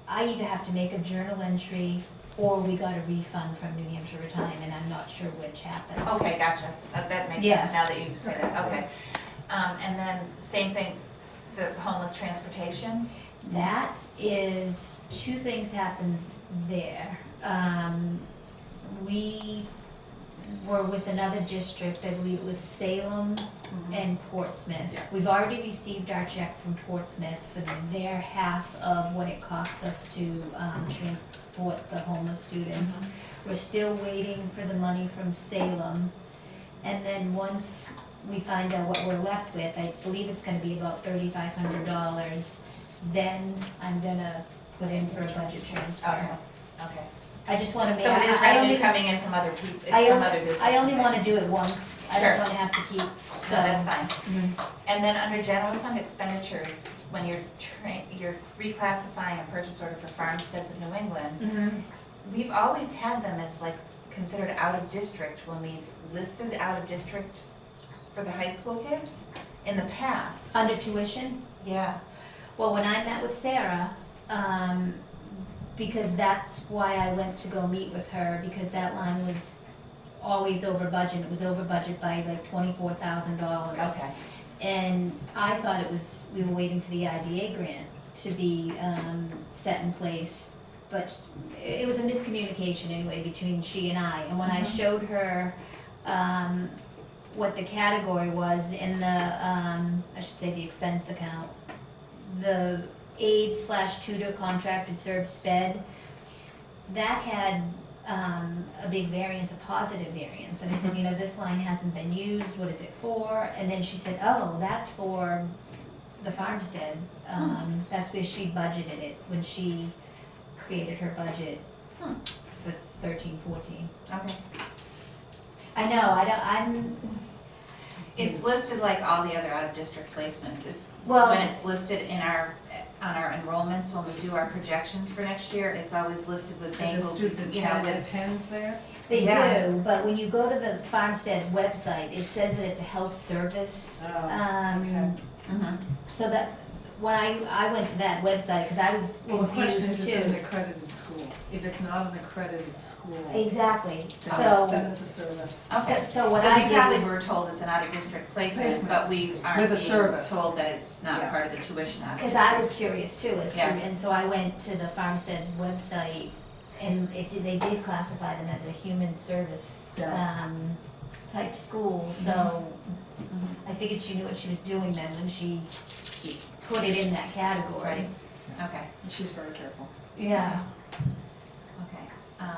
I either have to make a journal entry, or we got a refund from New Hampshire Retirement, I'm not sure which happened. okay, gotcha. That makes Yes. sense now that you say that, okay. And then same thing, the homeless transportation? That is, two things happened there. We were with another district, I believe it was Salem and Portsmouth. Yeah. We've already received our check from Portsmouth for their half of what it cost us to support the homeless students. We're still waiting for the money from Salem. And then once we find out what we're left with, I believe it's gonna be about $3,500, then I'm gonna put in for a budget transfer. Okay. I just wanna make, So it is I revenue only, coming in from other people, it's I from only- other districts. I only and wanna things. do it once, I Sure. don't wanna have to keep, so. No, that's fine. Mhm. And then under general fund expenditures, when you're reclassifying a purchase order for farmsteads of New England, Mhm. we've always had them as like considered out of district when we've listed out of district for the high school kids in the past. Under tuition? Yeah, Well, when I met with Sarah, because that's why I went to go meet with her, because that line was always over budget, it was over budget by like $24,000. okay. And I thought it was, we were waiting for the IDA grant to be set in place, but it was a miscommunication anyway between she and I. And when I Mhm. showed her what the category was in the, I should say the expense account, the aid/tutor contracted serve sped, that had a big variance, a positive variance. And I said, you know, this line hasn't been used, what is it for? And then she said, oh, that's for the farmstead. That's where she budgeted it, when she created her budget Hmm. for 13-14. Okay. I know, I'm, It's listed like all the other out-of-district placements. It's, well, when it's listed in our, on our enrollments, when we do our projections for next year, it's always listed with And the Bangle, student you know, with, attends there? they yeah. do, but when you go to the farmstead's website, it says that it's a health service. Oh, okay. Mhm. So that, when I went to that website, because I was Well, the question confused is, is it an too. accredited school? If it's not an accredited school, Exactly, then so, it's a service. Okay. so what So I we did probably was, were told it's an out-of-district placement, Placement. but we aren't With a being service. told that it's not Yeah. part of the tuition out of because I was district. curious too, as to, Yeah. and so I went to the farmstead website, and they did classify them as a human service, Yeah. type school, so I figured she knew what she was doing then when she put it in that category. Right. Okay, And she's very careful. Yeah, okay.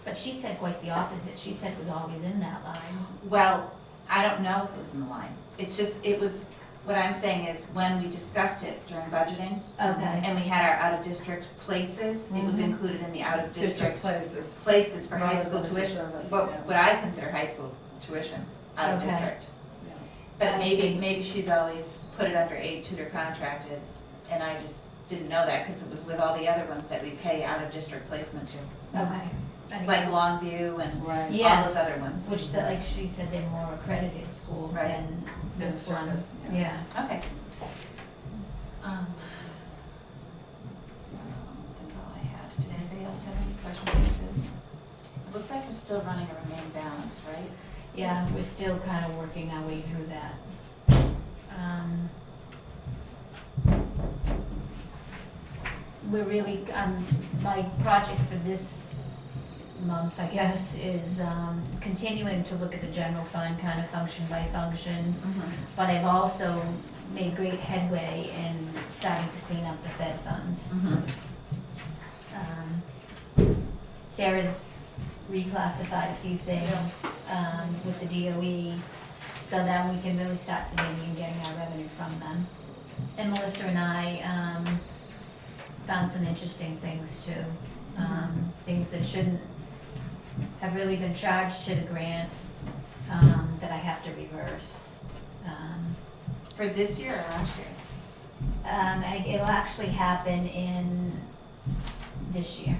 but she said quite the opposite, she said it was always in that line. Well, I don't know if it was in the line. It's just, it was, what I'm saying is, when we discussed it during budgeting, Okay, and we had our out-of-district places, it was Mhm. included in the out-of-district places. places for high Rather school than as a tuition, service, what, yeah. what I consider high school tuition, out of Okay. district. Yeah. But I maybe, see. maybe she's always put it under aid tutor contracted, and I just didn't know that, because it was with all the other ones that we pay out-of-district placement to, okay. like Longview and Right. all Yes, those other ones. which, like she said, they're more accredited schools Right. than Than this one. service, yeah. Yeah. Okay. So, that's all I had. Did anybody else have any questions for Sue? It looks like we're still running a remain balance, right? Yeah, we're still kind of working our way through that. We're really, my project for this month, I guess, is continuing to look at the general fund, kind of function by function. But I've also made great headway in starting to clean up the Fed funds. Sarah's reclassified a few things with the DOE, so that we can really start submitting and getting our revenue from them. And Melissa and I found some interesting things too, things that shouldn't have really been charged to the grant, that I have to reverse. For this year or last year? And it'll actually happen in this year.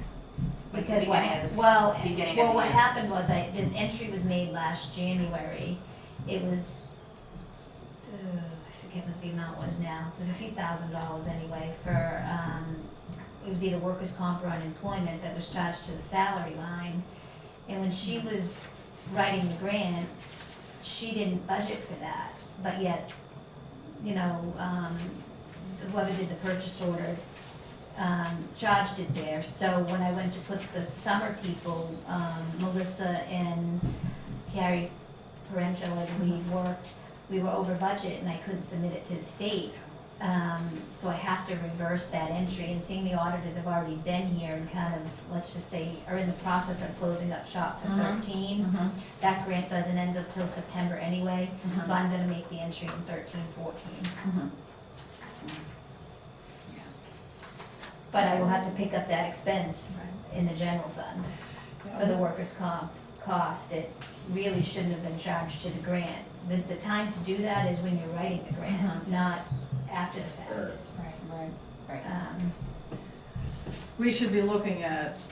Like the Because what, beginning of this- well, beginning of well, the what year. happened was the entry was made last January. It was, I forget what the amount was now. It was a few $1,000s anyway for, it was either workers' comp or unemployment that was charged to the salary line. And when she was writing the grant, she didn't budget for that, but yet, you know, whoever did the purchase order, charged it there. So when I went to put the summer people, Melissa and Carrie Parencho, I believe, worked, we were over budget and I couldn't submit it to the state. So I have to reverse that entry, and seeing the auditors have already been here and kind of, let's just say, are in the process of closing up shop for Mhm. 13. Mhm. That grant doesn't end until September anyway, Mhm. so I'm gonna make the entry in 13, 14. Mhm. But I will have to pick up that expense in the general fund for the workers' comp cost. It really shouldn't have been charged to the grant. The time to do that is when you're writing the grant, Mhm. not after the fact. Right, right. Um, We should be looking at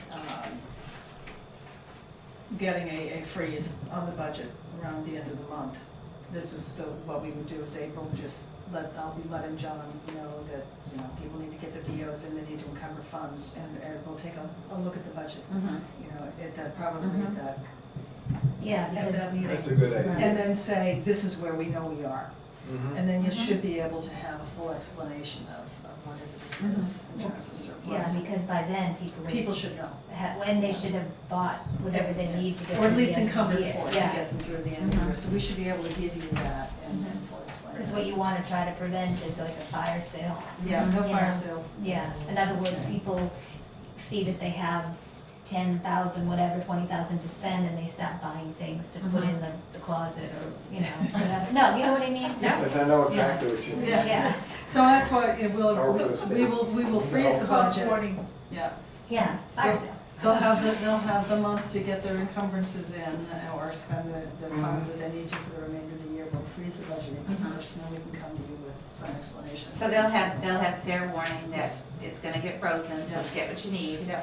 getting a freeze on the budget around the end of the month. This is what we would do is April, just I'll be letting John know that, people need to get their POs and they need to encumber funds, and we'll take a look at the budget, at that, probably at that, Yeah, at because, that meeting. That's a good idea. And then say, this is where we know we are. Mhm. And then you Mhm. should be able to have a full explanation of what it is in terms of surplus. yeah, because by then People should know, when they should have bought whatever they need to get. or at through least the end of the encumbered year. for it to Yeah. get them through the end of the year. So we should be able to give you that and full explanation. Because what you want to try to prevent is like a fire sale. Yeah, no You fire know, sales. Yeah, in other words, people see that they have 10,000, whatever, 20,000 to spend, and they start buying things to put in the closet or, whatever. No, you know what I mean? Yes, I know exactly what you mean. Yeah. Yeah, So that's what it will, Or for the state. we will freeze the budget. Yeah, yeah, fire sale. they'll have the month to get their encumbrances in or spend the funds that they need to for the remainder of the year. We'll freeze the budget April first, and then we can come to you with some explanation. So they'll have fair warning that Yes. it's gonna get frozen, so Yeah. get what you need. Yeah,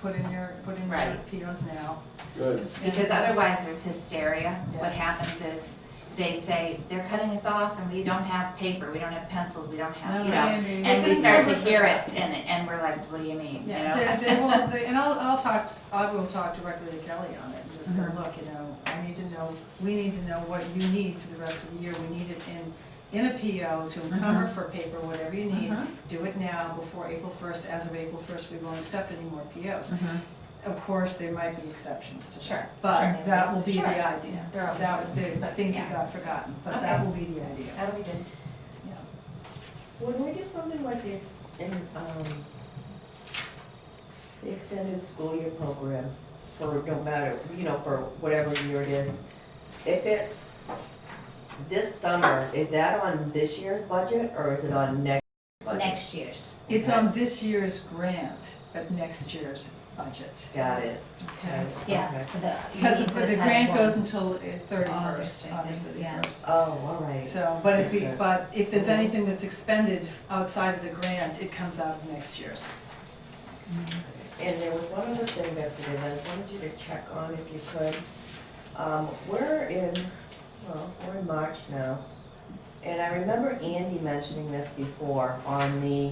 put in your Right. POs now. Good. Because otherwise there's hysteria. What Yes. happens is they say, they're cutting us off and we don't have paper, we don't have pencils, we don't have, and we start to hear it and we're like, what do you mean, you know? Yeah, they will, and I will talk directly to Kelly on it, and just say, look, I need to know, we need to know what you need for the rest of the year, we need it in a PO to encumber for paper, whatever you need, do it now before April first. As of April first, we won't accept any more POs. Of course, there might be exceptions to that. Sure, But sure. that will be Sure. the idea. There always That was is. the things that Yeah. got forgotten, but Okay. that will be the idea. That'll be good. Yeah. When we do something like the extended school year program, for no matter, for whatever year it is, if it's this summer, is that on this year's budget, or is it on next budget? Next year's. It's on this year's grant, but next year's budget. Got it. Okay. Yeah, Okay. for the. Because you need for the Title grant I. goes until August, 31st, I August think, yeah. 31st. Oh, all right. So, but Makes sense. but if there's anything that's expended outside of the grant, it comes out of next year's. And there was one other thing that's in, I wanted you to check on if you could. We're in March now, and I remember Andy mentioning this before on the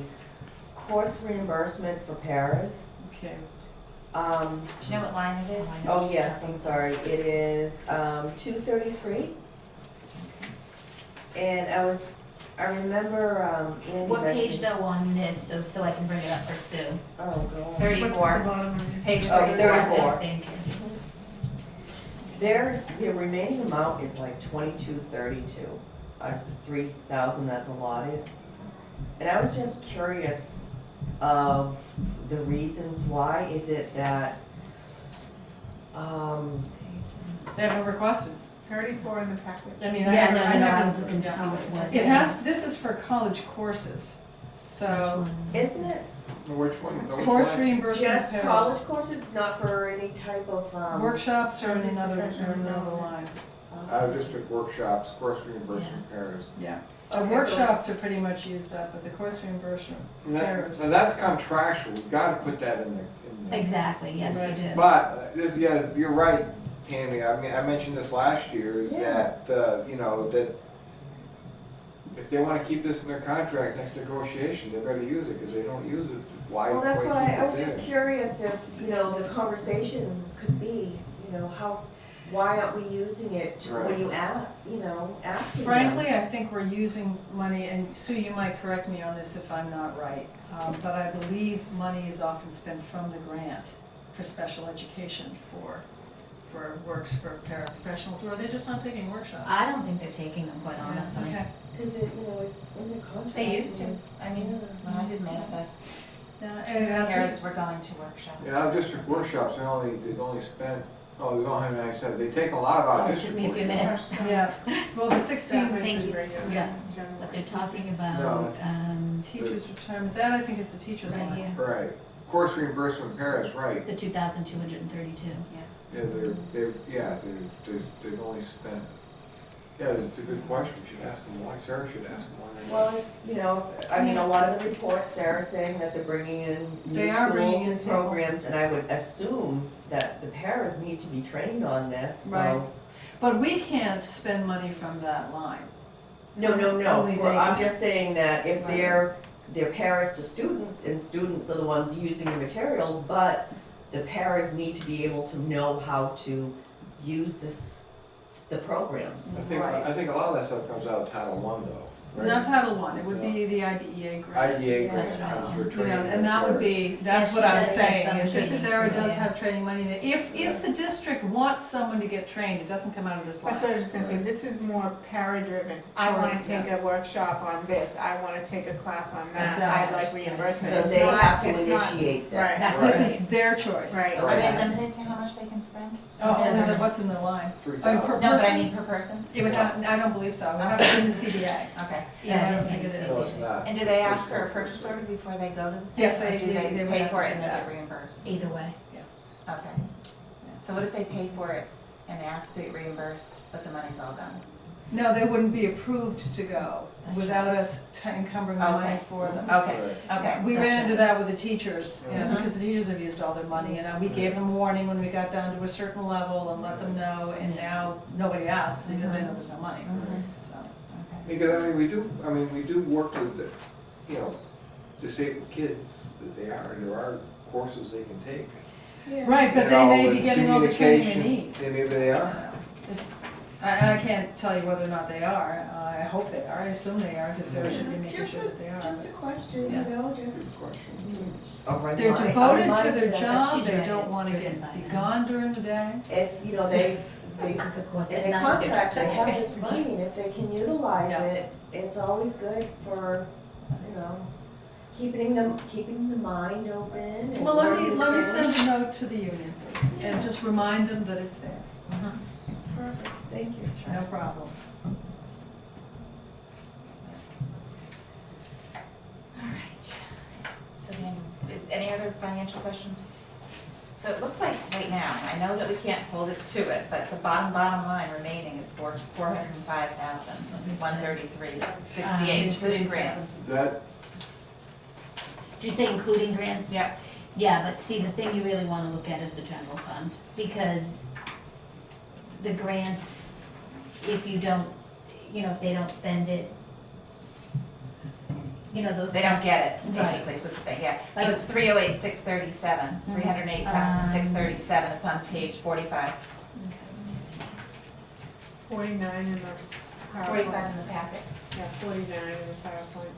course reimbursement for paras. Okay. Do you know what line it is? Oh, yes, I'm sorry, it is 233. And I remember Andy What page mentioning. though on this, so I can bring it up for Sue? Oh, God. 34, page Oh, 34. 34. Thank you. The remaining amount is like 2232 out of the 3,000 that's allotted. And I was just curious of the reasons why. Is it that, They haven't requested. 34 in the packet. I mean, Yeah, no, I no, I haven't- was looking to see what it was. It has, this is for college courses, Which so one? isn't it Which one? Which course one? reimbursement just pairs. college courses, not for any type of, Workshops are in another Professional line, District workshops, course reimbursement pairs. yeah. Okay, so- Workshops are pretty much used up, but the course reimbursement And pairs. that's contractual, we've gotta put that in the. Exactly, yes, you Right. do. But, you're right, Tammy, I mean, I mentioned this last year, is Yeah. that, that if they wanna keep this in their contract next negotiation, they better use it, because they don't use it, why well, that's keep why I it was just there? curious if, the conversation could be, why aren't we using it when Right. you asking them? Frankly, I think we're using money, and Sue, you might correct me on this if I'm not right, but I believe money is often spent from the grant for special education for works for paraprofessionals, or they're just not taking workshops. I don't think they're taking them, quite Yeah, honestly. Okay, Cause it, you know, it's in the contract. They used to, I mean, Yeah. when I did manifest, And that's parents just, were going to workshops. Yeah, our district workshops, they've only spent, oh, there's only, I said, they take a lot of our Sorry, it took district me a few workshops. minutes. yeah, well, the 16th Thank is you. Yeah. But they're talking about, No. teacher's retirement, that I think is the teacher's right line. here, Right, course reimbursement Paris, right, the 2,232. yeah, they've only spent, yeah, it's a good question, we should ask them why, Sarah should ask them why they. Well, you know, I mean, a lot of the reports, Sarah's saying that they're bringing in They new are bringing tools in and people. programs, and I would assume that the paras need to be trained on this, Right. so. But we can't spend money from that line. No, Only they I'm can. just saying that if Right. they're paras to students, and students are the ones using the materials, but the paras need to be able to know how to use the programs. Right. I think a lot of that stuff comes out of Title I though, right? Not Title I, it would be the IDEA grant. IDA grant That's comes for You know, training. and that would be, that's Yes, what she I was does have saying, some is this training, Sarah does yeah. have training money there. If the district wants someone to get trained, it doesn't come out of this line. That's what I was just gonna say, this is more para-driven. I Sure, wanna take a workshop on this, I wanna take a class on that, I'd Exactly. like reimbursement. So It's they not- have to it's not- initiate this. Right. That's This right. is their choice. Right. Are they Right. limited to how much they can spend? Oh, Yeah. and then what's in the line? 3,000. per No, but I person? mean per person? It would have, I don't believe so, it would have to be in the CBA. Okay. Yeah, I it don't is think it in is. No, it's not. And do they ask for a purchase order before they go to the thing? Yes, or they- do they would pay have for to it do and then that. get reimbursed? Either way. Okay. So what if they pay for it and ask to get reimbursed, but the money's all done? No, they wouldn't be approved to go That's without us encumbering the money Okay. for them. Okay, Right. okay. We that's ran into right. that with the teachers, you know, Mhm. because the teachers have used all their money, and we gave them warning when we got down to a certain level and let them know, and now nobody asks because they know there's no money, Mhm. so. Okay. Because, we do work with the, disabled kids that they are, and there are courses they can take. Right, but You they know, may be with getting all the training they communication, need. Maybe they I are. don't know. It's, I can't tell you whether or not they are, I hope they are, I assume they are, because Sarah should be making sure that they are. Just a question, Yeah. you know, just. Good question. They're devoted to their But job, she's they right, don't it's wanna driven get, by be them. gone during the day. It's, you know, they, Of course, in at the night, they're contract, they have tired. this money, and if they can utilize Yeah. it, it's always good for, keeping the mind open and. Well, let learning me things. send a note to the union, and just remind them that it's there, Mhm. Perfect, thank you. no problem. All right. So then, any other financial questions? So it looks like right now, I know that we can't hold it to it, but the bottom line remaining is $405,133.68, including grants. Is that, Did you say including grants? Yep. Yeah, but see, the thing you really wanna look at is the general fund, because the grants, if you don't, if they don't spend it, those. They don't get it, Right. basically, is what you're saying, yeah. So Like- it's 308,637, 308,637, it's on page 45. Okay, let me see. 49 in the 45 PowerPoint. in the packet. Yeah, 49 in the PowerPoint.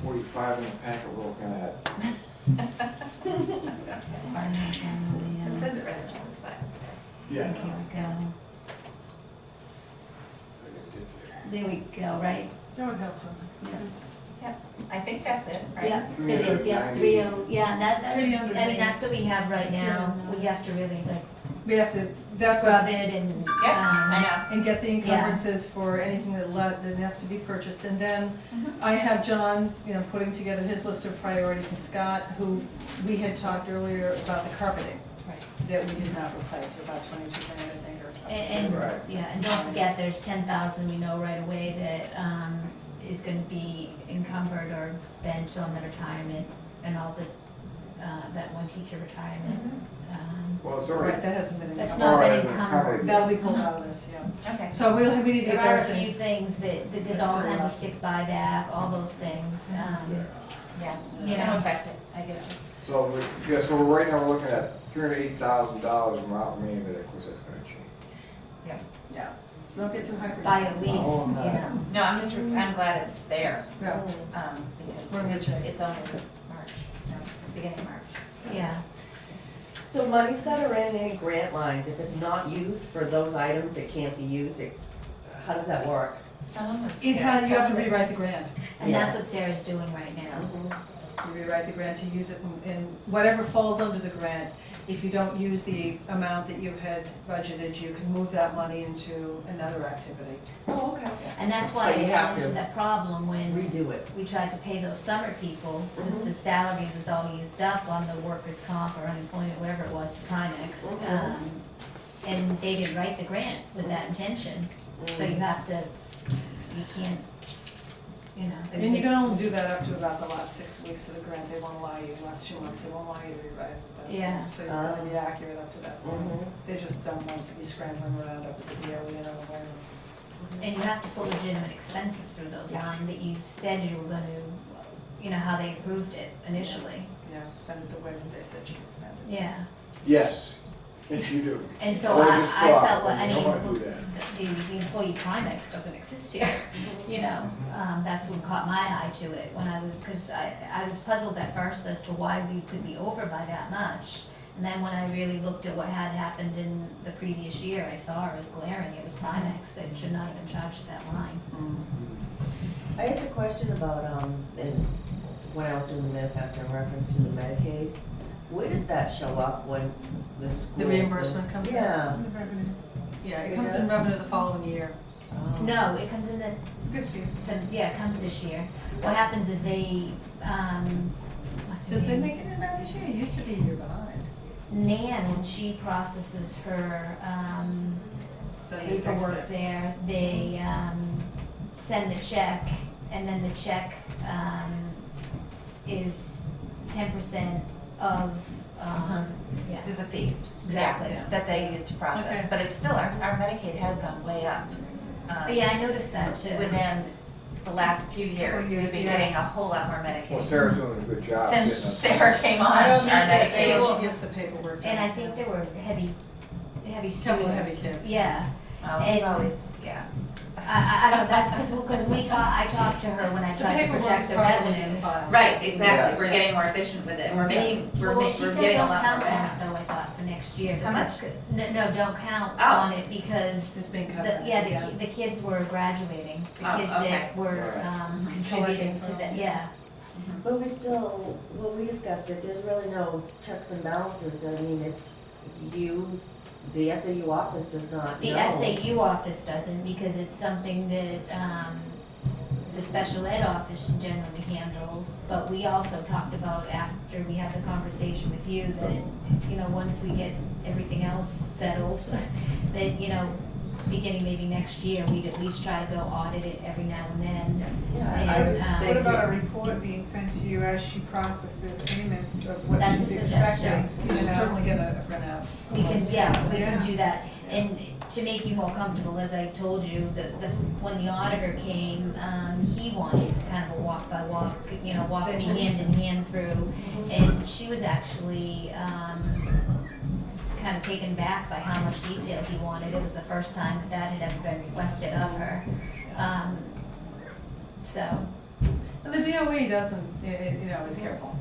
45 in the packet we're looking at? It says it right on the side. Here we go. There we go, right? That would help them. I think that's it, right? Yeah, it is, yeah, 30, yeah, and that, I mean, 300. that's what we have right now. We have to really like We have to, that's scrub what, it and, Yep, I know. and get the encumbrances for anything that have to be purchased. And then I have John, putting together his list of priorities, and Scott, who we had talked earlier about the carpeting Right. that we did not replace, for about 22 grand, I think, or. and, Right. yeah, and don't forget, there's 10,000 we know right away that, is gonna be encumbered or spent on the retirement and all the, that one teacher retirement. Well, it's Right, already. that hasn't been That's encumbered. not been Already encumbered. That'll be pulled out of this, yeah. Okay. So we need to There get are those a few things. things that there's all kinds of stick buyback, all those things. Yeah, it's Yeah. gonna affect it, I get you. So, so right now we're looking at $308,000 from out remaining, but of course that's gonna change. Yeah, so don't get too hyper. By at least, Oh, okay. No, I'm glad it's there, Yeah. because We're in good shape. it's only March, beginning of March. So- Yeah, So monies that are in any grant lines, if it's not used for those items, it can't be used, how does that work? Someone would. You have to someone would- rewrite the grant. And that's Yeah. what Sarah's doing right now. Mhm. You rewrite the grant to use it in whatever falls under the grant. If you don't use the amount that you had budgeted, you can move that money into another activity. Oh, okay. And that's why But I you got have into to that problem when Redo it. we tried to pay those summer people, because the salary was all used up on the workers' comp or unemployment, whatever it was, to Primex. Mhm. And they didn't write the grant with that intention, so you have to, you can't, you know. they- And you can only do that up to about the last 6 weeks of the grant. They won't allow you, last 2 months, they won't allow you to rewrite it. Yeah. So you've got to be accurate up to that point. Mhm. They just don't want to be scrambling around up at the DOE and over. And you have to pull legitimate expenses through those lines that you said you were gonna, you know, how they approved it initially. Yeah, spend it the way that they said you could spend it. Yeah, Yes, yes, you do. and so Or I just felt, thought, well, I you mean, don't wanna do that. the employee Primex doesn't exist here, you know? That's what caught my eye to it when I was, because I was puzzled at first as to why we could be over by that much. And then when I really looked at what had happened in the previous year, I saw it was glaring, it was Primex that should not have been charged that line. I asked a question about, when I was doing the manifesto in reference to the Medicaid, where does that show up once the school? The reimbursement comes in? Yeah. Yeah, It it comes in does? revenue the following year. Oh. No, it comes in This year. yeah, it comes this year. What happens is they, what's her Does it name? make it in that this year? It used to be a year behind. Nan, when she processes her, Then they fixed paperwork it. there, they, send the check, and then the check, is 10% of, yeah. There's a fee. Exactly. Yeah, that they use to process, Okay. but it's still, our Medicaid had gone way up. But yeah, I noticed that too. Within the last few years, we've been yeah. getting a whole lot more Well, Medicaid. Sarah's doing a good job. Since sitting Sarah came on, I our don't think that Medicaid. she gets the paperwork. And I done. think there were heavy students. Couple of heavy kids. Yeah. Oh, and- we've always, yeah. I don't, that's because I talked to her when I The tried to paperwork's project the probably revenue. the file. Right, exactly, Yes. we're getting more efficient with it, we're making, we're Well, she said getting a don't lot count more on it back. though, I thought, for next year. How much? because- No, don't count Oh. on it because Just being cut the, back. yeah, the kids were graduating. The Oh, kids okay. that were Collecting contributing to from- that, yeah. But we still, when we discussed it, there's really no checks and balances. I mean, it's you, the SAU office does not The know. SAU office doesn't because it's something that, the special ed office generally handles. But we also talked about after we had the conversation with you that, you know, once we get everything else settled, that, you know, beginning maybe next year, we'd at least try to go audit it every now and then. Yeah, I And, just what think. What about a it- report being sent to you as she processes payments of what That's a she's suggestion. expecting? You You should know? certainly get a printout. We can, yeah, we can Yeah. do that. And to make you more comfortable, as I told you, when the auditor came, he wanted kind of a walk by walk, you know, walking hand in hand through. And she was actually, kind of taken back by how much detail he wanted. It was the first time that had ever been requested of her. So, And the DOE doesn't, you know, is careful.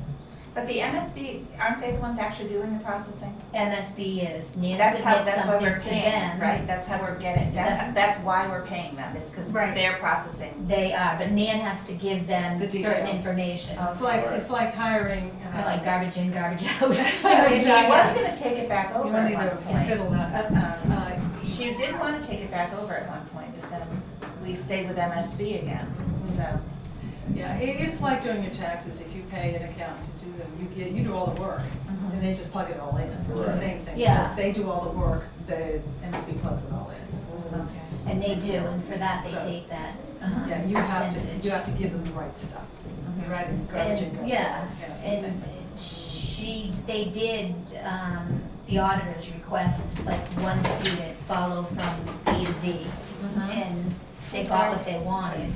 But the MSB, aren't they the ones actually doing the processing? MSB is, Nan That's how, submits that's why something we're to paying, them. right, that's how we're getting, that's why we're paying them, is because Right. they're processing. They are, but Nan has to give them The certain details. information. Oh. It's like hiring. Kind of like garbage in, garbage out. She was Exactly. gonna take it back You over don't at need one to point. fiddle that. She did wanna take it back over at one point, but then we stayed with MSB again, so. Yeah, it's like doing your taxes. If you pay an accountant to do them, you do all the work, and they just plug it all in. It's the Right. same thing. Yeah. Because they do all the work, the MSB plugs it all in. Okay. And they do, and for that, they So, take that Yeah, you have percentage. to give them the right stuff. Right, garbage in, And, garbage yeah, out. It's the same and thing. they did, the auditors request, like, one student follow from A to Z, and they got what they wanted.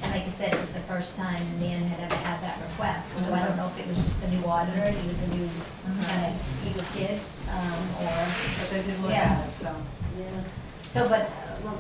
And like I said, it was the first time Nan had ever had that request, so I don't know if it was just the new auditor, he was a new kind of eager kid, or, But they did look Yeah. at it, so. Yeah. so, but,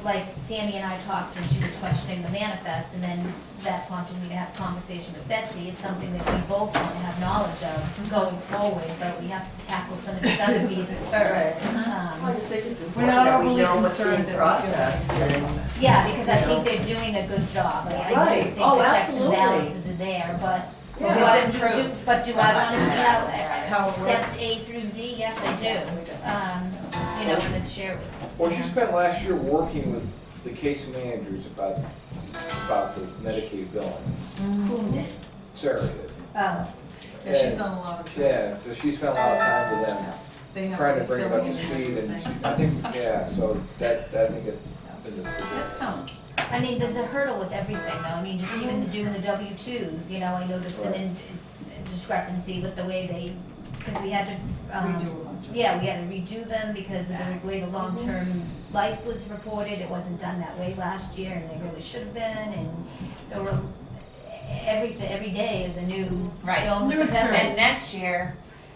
like, Tammy and I talked, and she was questioning the manifest, and then that prompted me to have a conversation with Betsy. It's something that we both want to have knowledge of going forward, but we have to tackle some of these other pieces first. I just think it's We're important not that we overly know what's concerned being that we feel processed like- and Yeah, because I think they're doing a good job. I mean, I do Right. think Oh, the checks and absolutely. balances are there, but do Yeah. I, It's improved but do so I much wanna see since how, I've been there. How it works. steps A through Z? Yes, I do. You know, and then share it with. Well, she spent last year working with the case managers about the Medicaid billing. Whom did? Sarah did. Oh, Yeah, she's done a lot of. Yeah, so she spent a lot of time with them, They have trying to bring them up to filling speed, and everything. I think, yeah, so that, I think it's been That's coming. I mean, there's a hurdle with everything though. I mean, just even doing the W-2s, you know, I noticed an discrepancy with the way they, because we had to, Redo a bunch of. yeah, we had to redo them because of the way the long-term life was reported. It wasn't done that way last year, and they really should have been, and there were, every day is a new Right. stone New to step experience. And next year,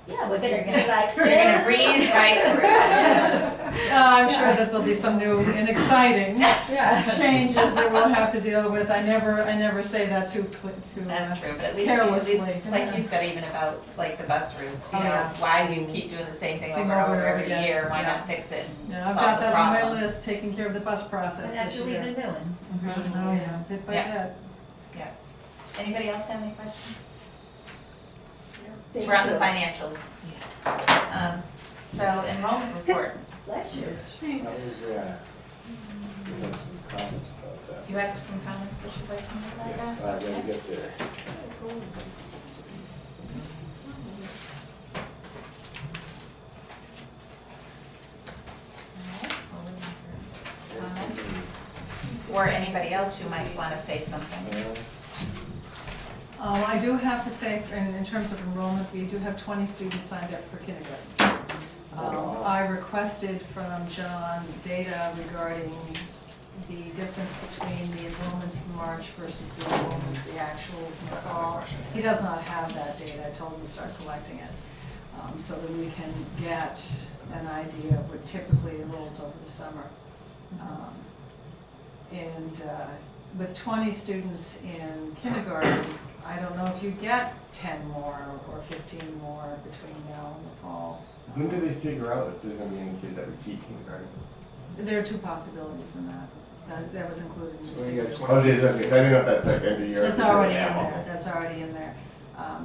Yeah, we're gonna be like, we're gonna breeze right through it. I'm sure that there'll be some new and exciting changes that we'll have to deal with. I never say that too. That's true, but at least, Carelessly. like you said, even about like the bus routes, you Oh, know, yeah. why do you keep doing the same thing Thing over and over over and over every again. year? Why Yeah. not fix it Yeah, and I've solve got the that on my problem? list, taking care of the bus process And that's this what we've year. been doing. Mhm. Oh, yeah, bit by Yeah. bit. Anybody else have any questions? Thank We're on the you. financials. So enrollment report, Bless you. I was, yeah. We had some comments about that. you have some comments that you'd like to make about Yes, that? I gotta get there. Alright, we'll leave it for comments. Or anybody else who might wanna say something. I do have to say, in terms of enrollment, we do have 20 students signed up for kindergarten. I requested from John data regarding the difference between the enrollments in March versus the enrollments, the actuals in the fall. He does not have that data. I told him to start collecting it, so that we can get an idea of what typically enrolls over the summer. And with 20 students in kindergarten, I don't know if you get 10 more or 15 more between now and the fall. When do they figure out if there's gonna be any kids that repeat kindergarten? There are two possibilities in that. That was included in this. So you got figures. 20. Oh, it is, okay, 'cause I don't know if that's like end of year. It's already in Yeah, there, okay. that's already in there.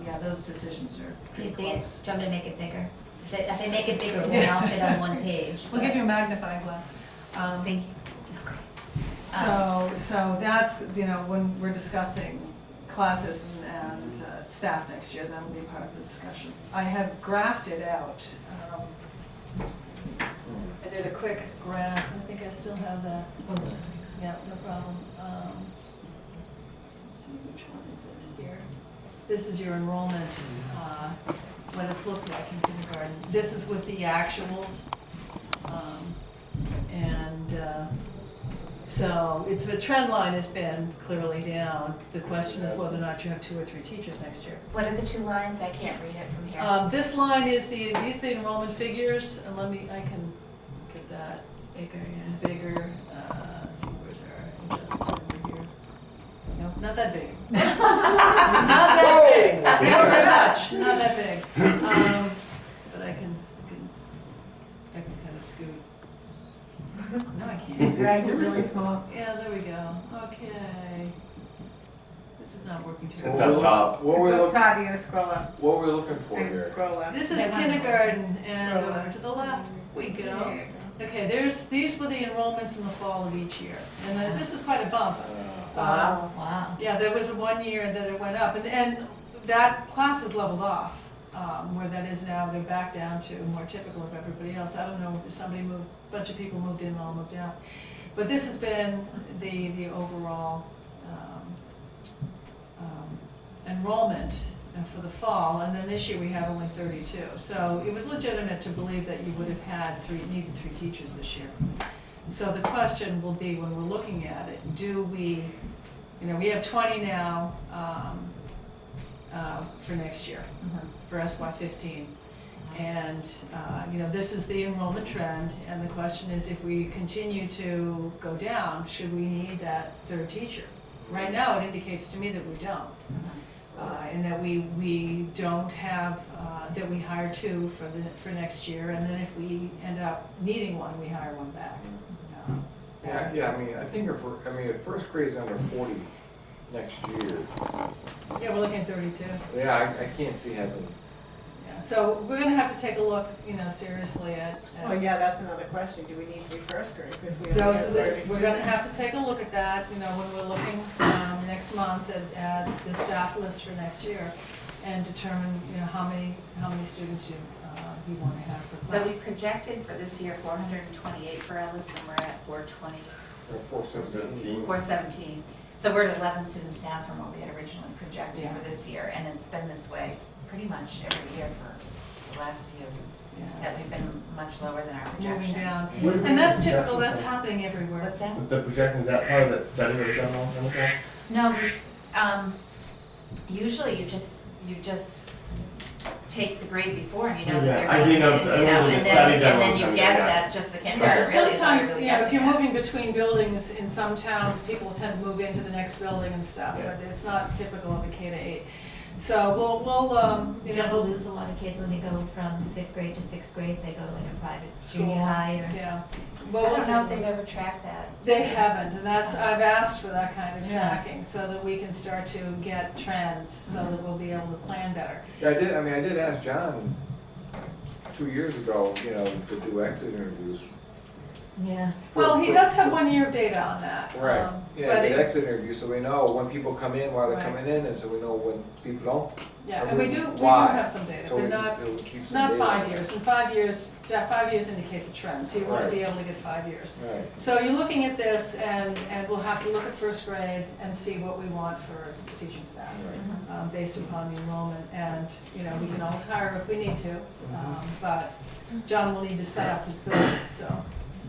Yeah, those decisions are Do you pretty see it? close. Do you want me to make it bigger? If they make it bigger, it won't all fit on one page. We'll give you a magnifying glass. Thank you. So that's, when we're discussing classes and staff next year, that'll be part of the discussion. I have graphed it out. I did a quick graph, I think I still have that. Yeah, no problem. Let's see, which one is it here? This is your enrollment, what it's looked like in kindergarten. This is with the actuals. So the trend line has been clearly down. The question is whether or not you have 2 or 3 teachers next year. What are the two lines? I can't read it from here. This line is these are the enrollment figures, and I can get that bigger. Let's see, where's our adjustment over here? Nope, not that big. Not that big, not that much, not that big. But I can kind of scoot. No, I can't. Dragged it really small. Yeah, there we go, okay. This is not working too well. It's up top. What were we It's up looking, top, you gotta scroll up. what were we looking for And here? scroll up. This is kindergarten, and over to the left we go. Okay, these were the enrollments in the fall of each year, and this is quite a bump. Wow. Wow. Yeah, there was 1 year that it went up, and that class has leveled off, where that is now, they're back down to more typical of everybody else. I don't know if a bunch of people moved in, all moved out. But this has been the overall enrollment for the fall, and then this year we have only 32. So it was legitimate to believe that you would have needed 3 teachers this year. So the question will be, when we're looking at it, do we, we have 20 now for next year, for SY15. And, this is the enrollment trend, and the question is, if we continue to go down, should we need that 3rd teacher? Right now, it indicates to me that we don't. And that we don't have, that we hire 2 for next year, and then if we end up needing 1, we hire 1 back. Yeah, I mean, I think if first grade's under 40 next year, Yeah, we're looking at 32. yeah, I can't see having, Yeah, so we're gonna have to take a look, seriously at. Oh, yeah, that's another question, do we need 3 first grades if we only Those have are the, 30 we're gonna students? have to take a look at that, when we're looking, next month at the staff list for next year and determine, how many students you wanna have per So we class. projected for this year 428 for Ellis, and we're at 420, or 417. 417. So we're at 11 students down from what we had originally projected Yeah. for this year, and it's been this way pretty much every year for the last few. That Yes. we've been much lower than our Moving projection. down. What do we And that's do typical, projections that's from? happening everywhere. What's that? With the projection, is that part of that study that was done a long time ago? No, this, usually you just take the grade before and you know that Yeah, they're I going do to, know, you I know, remember the and study then, done and then one you time, guess yeah. at just the kindergarten, But really is all you're sometimes, really if guessing you're at. moving between buildings, in some towns, people tend to move into the next building and stuff, Yeah. but it's not typical of a K to 8. So we'll, Do you ever lose a lot of kids when they go from 5th grade to 6th grade, they go to like a private junior School. high or? yeah. I Well, don't we'll know if take- they've ever tracked that. They so- haven't, and I've asked for that kind of Yeah. tracking, so that we can start to get trends, so that we'll be able to plan better. Yeah, I did ask John 2 years ago, to do exit interviews. Yeah. Well, he does have 1 year of data on that. Right, but the it- exit interview, so we know when people come in, why they're Right. coming in, and so we know when people don't. Yeah, and we do Why? have some data, So but we not, it keeps some not data. 5 years, and 5 years, 5 years indicates a trend, so you wanna Right. be able to get 5 years. Right. So you're looking at this, and we'll have to look at first grade and see what we want for teaching staff, Right. based upon the enrollment, and, we can always hire if we need to, but John will need to set up his building, so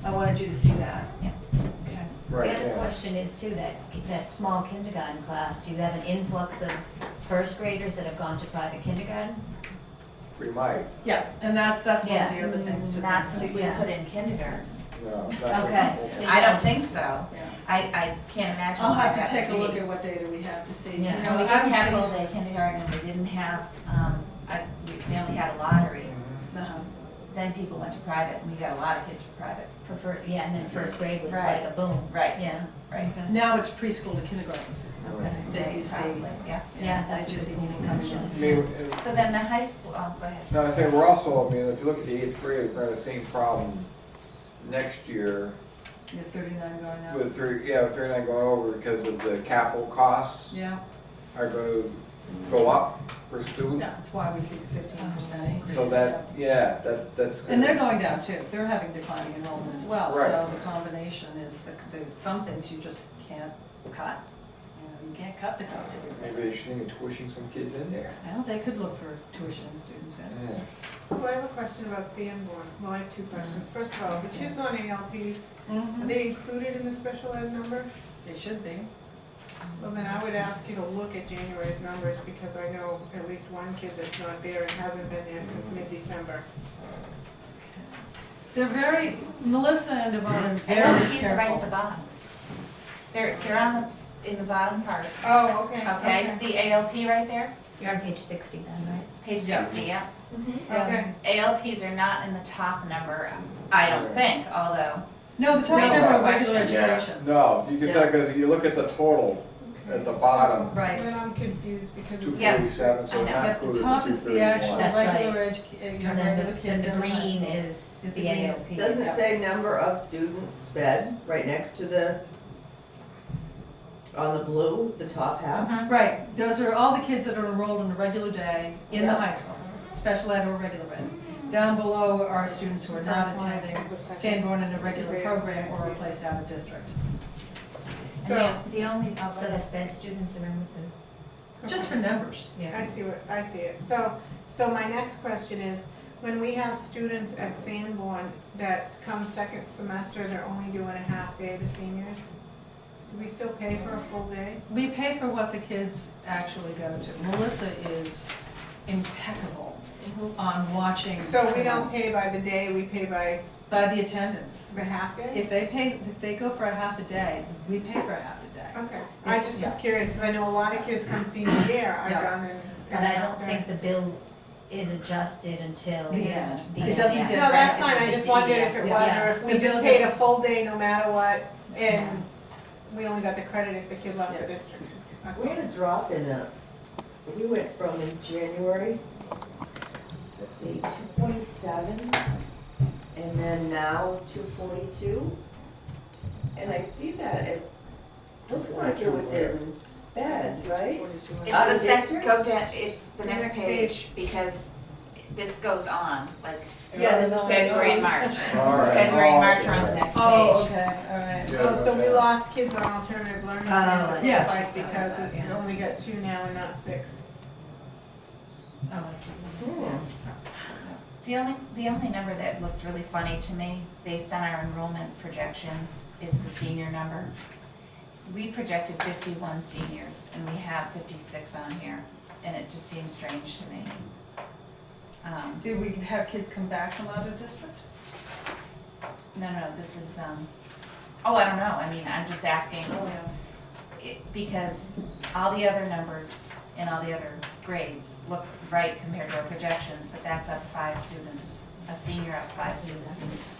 I wanted you to see that. Yeah. Okay. Right, The other yeah. question is too, that small kindergarten class, do you have an influx of first graders that have gone to private kindergarten? We might, Yeah, and that's one of the Yeah. other things to. Not think since we Yeah. put in kindergarten. no. not Okay. so- I don't think so. Yeah. I can't imagine. I'll why have to that take a would look be. at what data we have to see. Yeah. No, we I didn't haven't have seen- full day kindergarten, we didn't have, we only had a lottery. Uh-huh. Then people went to private, and we got a lot of kids for private. Yeah, and then first grade was Right. like a boom. Right. Yeah. Right. Okay. Now it's preschool to kindergarten. Okay. That you see. Probably, yeah. Yeah, that's that you a see good when point, you come in. actually. I mean, and- So then the high school, go ahead. no, I'm saying, we're also, if you look at the 8th grade, we're gonna have the same problem next year You have 39 going out. with 39 going over because of the capital costs Yeah, are gonna go up per student. that's why we see the 15% increase. So that's. And they're going down too. They're having declining enrollment as well. Right. So the combination is some things you just can't cut. You can't cut the cost of your. Maybe they should be tuitioning some kids in there. Well, they could look for tuition students in. Yeah. So I have a question about Sanborn, well, I have 2 questions. First of all, the kids on ALPs, are Mhm. they included in the special ed number? They should be. Well, then I would ask you to look at January's numbers, because I know at least one kid that's not there and hasn't been there since mid-December. They're very, Melissa and Devon are And very those keys are right at the careful. bottom. They're on in the bottom part, Oh, okay. okay? See ALP right there? You're on page 60 then, right? Page Yeah. 60, yeah. Okay. ALPs are not in the top number, I don't think, although, No, the top Raise number that of regular question, yeah. education. No, you can tell, because if you look at the total at the bottom, Right. Then I'm confused because it's. 247, so I it's know. not At the included top in is the actual 231. That's right. regular And then regular kids the in the high green school. is Is the the green. ALP. Doesn't it say number of students sped right next to on the blue, the top half? mhm. Right, those are all the kids that are enrolled in a regular day in the Yeah. high school, special ed or regular ed. Down below are students who are not First line attending of the second. Sanborn in a regular Is program or are ALP. placed out of district. So, And the only, So the sped students are in with Just for numbers. the, I see I see it. So my next question is, when we have students at Sanborn that come second semester, they're only doing a half day, the seniors? Do we still pay for a full day? We pay for what the kids actually go to. Melissa is impeccable on watching. So we don't pay by the day, we pay by By the attendance. the half day? If they go for a half a day, we pay for a half a day. Okay, I just was Yeah. curious, because I know a lot of kids come senior year, I've Yeah. gone in. but I don't think the bill is adjusted until The end. the It end. doesn't Yeah. get- No, that's It's fine, I the just wondered CDF. if it was, Yeah. or if we The just bill paid a gets- full day no matter what, And we only got the credit if the kid left the Yeah. district. That's We all. had a drop in we went from in January, let's see, 247, and then now 242. And I see that it looks like it was in sped, right? It's Out the of district? go down, it's the The next next page, because this goes on, like Yeah, there's no- February and March. All right. February and Oh, March are on the okay. next Oh, page. okay, all right. Yeah, Oh, so we okay. lost kids on alternative learning Oh, plans, it yes. looks like, because it's Yeah. only got 2 now and not 6. Oh, I see. Hmm. The only number that looks really funny to me, based on our enrollment projections, is the senior number. We projected 51 seniors, and we have 56 on here, and it just seems strange to me. Do we have kids come back from out of district? No, this is, oh, I don't know, I mean, I'm just asking, because all the other numbers in all the other grades look right compared to our projections, but that's up 5 students, a senior up 5 students since.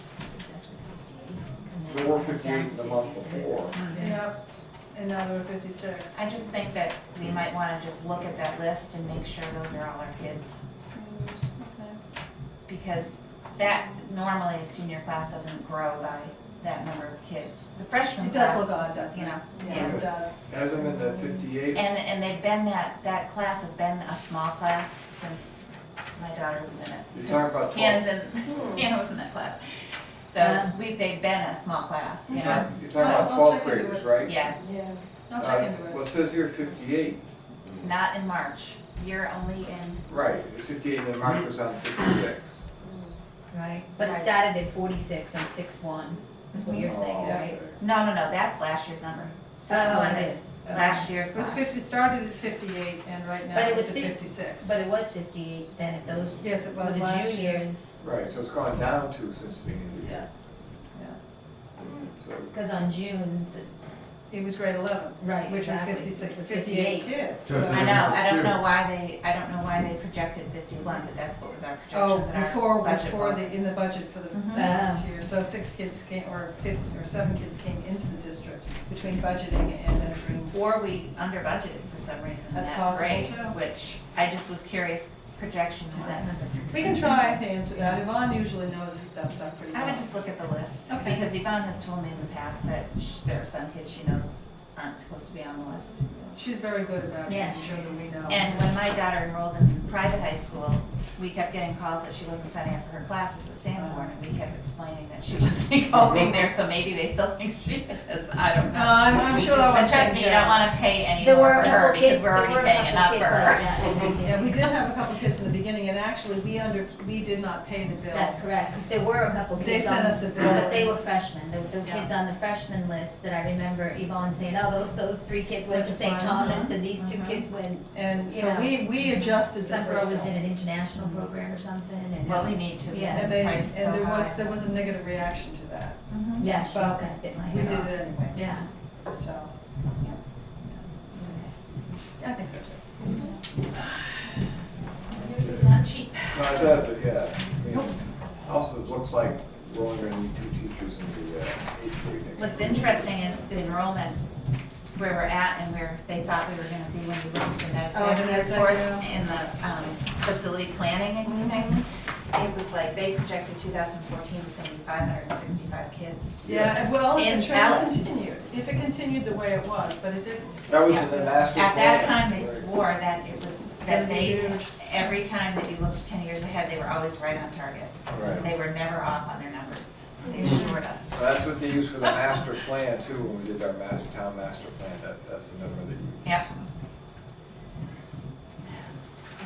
There were 58 the month before. Yep, and now there are 56. I just think that we might wanna just look at that list and make sure those are all our kids, Seniors, okay. because that, normally a senior class doesn't grow by that number of kids. The freshman It does class, look odd, doesn't you it? know, Yeah, it does. Hasn't been the 58? And they've been that class has been a small class since my daughter was in it. You're talking about 12th? Hannah was in that class. So Yeah. they've been a small class, you You're know? talking about I'll 12th check into graders, it. right? Yes, Yeah. I'll check into Well, it. it says here 58. not in March. You're only in, Right, 58 and Mark was on 56. Right, but it Right. started at 46 on 6/1, is what you're saying, Oh, right? okay. no, that's last year's number. Oh, One it is is. last year's It was class. 50, started at 58, and right But now it it's was at 50 56. But it was 58 then if those Yes, it were was the last year. juniors, Right, so it's gone down 2 since the beginning of the Yeah, year. yeah. So, because on June, It was grade 11, right, which was exactly, 56, which was 58 58. kids. So So- I know, I don't Two. know why they projected 51, but that's what was our Oh, projections in our before, budget before book. the, in the budget for the Mhm. this year, so 6 kids came, or 50, or 7 kids came into the district between budgeting and entering. Or we under budgeted for some reason in That's that possible, grade, too. which I just was curious projection Because that wise. number's We can try to answer that, Yvonne usually knows that stuff pretty well. I would just look at the list, Okay. because Yvonne has told me in the past that there are some kids she knows aren't supposed to be on the list. She's very good about Yeah. making sure that we know. And when my daughter enrolled in private high school, we kept getting calls that she wasn't signing up for her classes at Sanborn, and we kept explaining that she wasn't going there, so maybe they still think she is, I don't No, know. I'm sure that But one's trust taken me, you care don't of. wanna pay any There were more a for her, couple because kids, we're there already were a paying couple enough kids for like her. that. Yeah, we did have a couple kids in the beginning, and actually, we did not pay the bill. That's correct, because there were a couple They kids sent on, us a bill. but they were freshmen, the Yeah. kids on the freshman list that I remember Yvonne saying, oh, those 3 kids went to St. Barnes, Thomas, and these 2 Mhm. kids went, And so Yeah. we adjusted the some first girl was bill. in an international program or something, and. Well, we need to, Yeah. because And the they, price is so and high. there was a negative reaction to that. Mhm. Yeah, she But kind of bit my We head did off. it anyway, Yeah. so, It's okay. yeah, I think so too. It's not cheap. no, it does, but yeah, I mean, also it looks like we're only gonna need 2 teachers in the 8th grade. next What's year. interesting is the enrollment, where we're at and where they thought we were gonna be when we looked at the Oh, the NASDAQ NASDAQ, reports yeah. in the facility planning and things. It was like, they projected 2014 was gonna be 565 kids. Yeah, well, if In the trend Alice. continued, if it continued the way it was, but it didn't. That was in the master plan. At that time, they right? swore that it was, Gonna that be they, huge. every time that you looked 10 years ahead, they were always right on target. Right. They were never off on their numbers. They assured us. So that's what they used for the master plan too, when we did our town master plan, that's the number that you. Yep.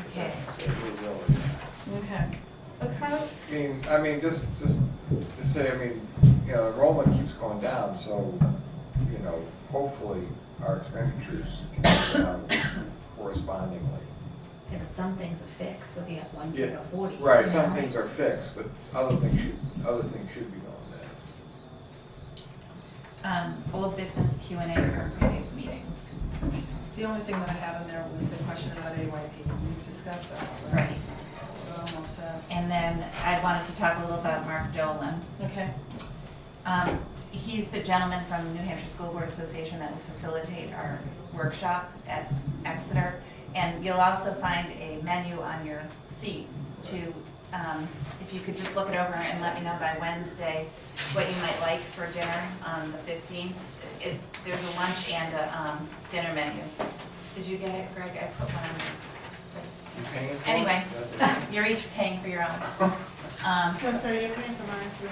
Okay. Okay. I mean, just to say, I mean, you know, enrollment keeps going down, so, you know, hopefully our expenditures can go down correspondingly. Yeah, but some things are fixed, whether you have 1 Yeah, kid or 40. Right, some things are fixed, but other things should be going down. Old business Q&A from previous meeting. The only thing that I had in there was the question about AYP, we discussed that already. Right. So I'm all set. And then I wanted to talk a little about Mark Dolan. Okay. he's the gentleman from New Hampshire School Board Association that will facilitate our workshop at Exeter. And you'll also find a menu on your seat to, if you could just look it over and let me know by Wednesday what you might like for dinner on the 15th. There's a lunch and a dinner menu. Did you get it, Greg? I put one on your place. You paying for it? Anyway, That's- you're each paying for your own. So you're paying for mine too.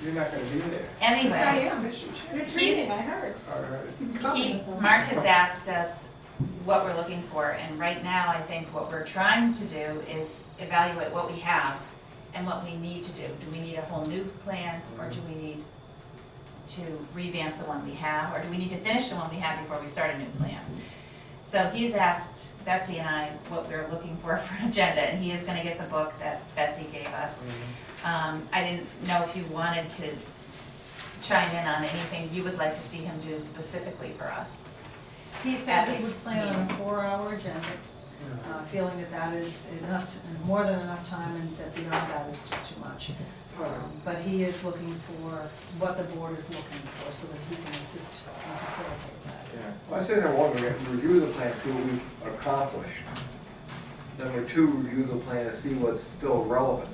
You're not gonna be there. Anyway. am, you're treating, I heard. All right. Mark has asked us what we're looking for, and right now, I think what we're trying to do is evaluate what we have and what we need to do. Do we need a whole new plan, or do we need to revamp the one we have, or do we need to finish the one we have before we start a new plan? So he's asked Betsy and I what we're looking for an agenda, and he is gonna get the book that Betsy gave us. I didn't know if you wanted to chime in on anything you would like to see him do specifically for us. He said he would plan on a 4-hour agenda, feeling that that is enough, more than enough time, and that beyond that is just too much. But he is looking for what the board is looking for, so that he can assist and facilitate that. Yeah. Well, I said, number one, we have to review the plan, see what we've accomplished. Number two, review the plan to see what's still relevant.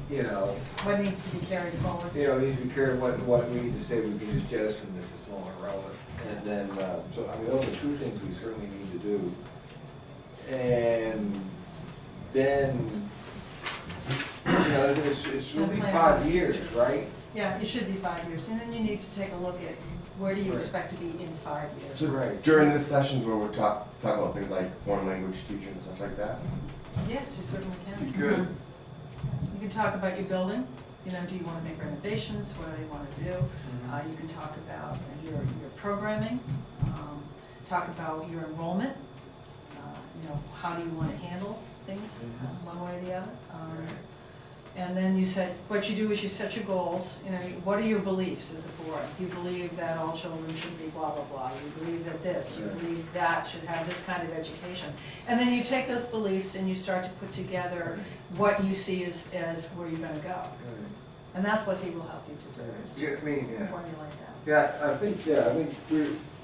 You know, What needs to be carried forward? needs to be carried, what we need to say, we can just jettison this, it's no longer relevant. And then, so, I mean, those are two things we certainly need to do. And then, it's really And plan 5 for the years, future. right? Yeah, it should be 5 years, and then you need to take a look at where do you expect to be in 5 years? So Right. during this sessions where we're talk about things like foreign language teaching and stuff like that? Yes, you certainly can. Be good. You can talk about your building, do you want to make renovations, what do you want to do? You can talk about your programming, talk about your enrollment, how do you want to handle things, one way or the other. And then you said, what you do is you set your goals, what are your beliefs as a board? You believe that all children should be blah, blah, blah, you believe that this, you believe that should have this kind of education. And then you take those beliefs and you start to put together what you see as where you're gonna go. And that's what he will help you to do, is Yeah, I mean, yeah. formulate that. Yeah, I think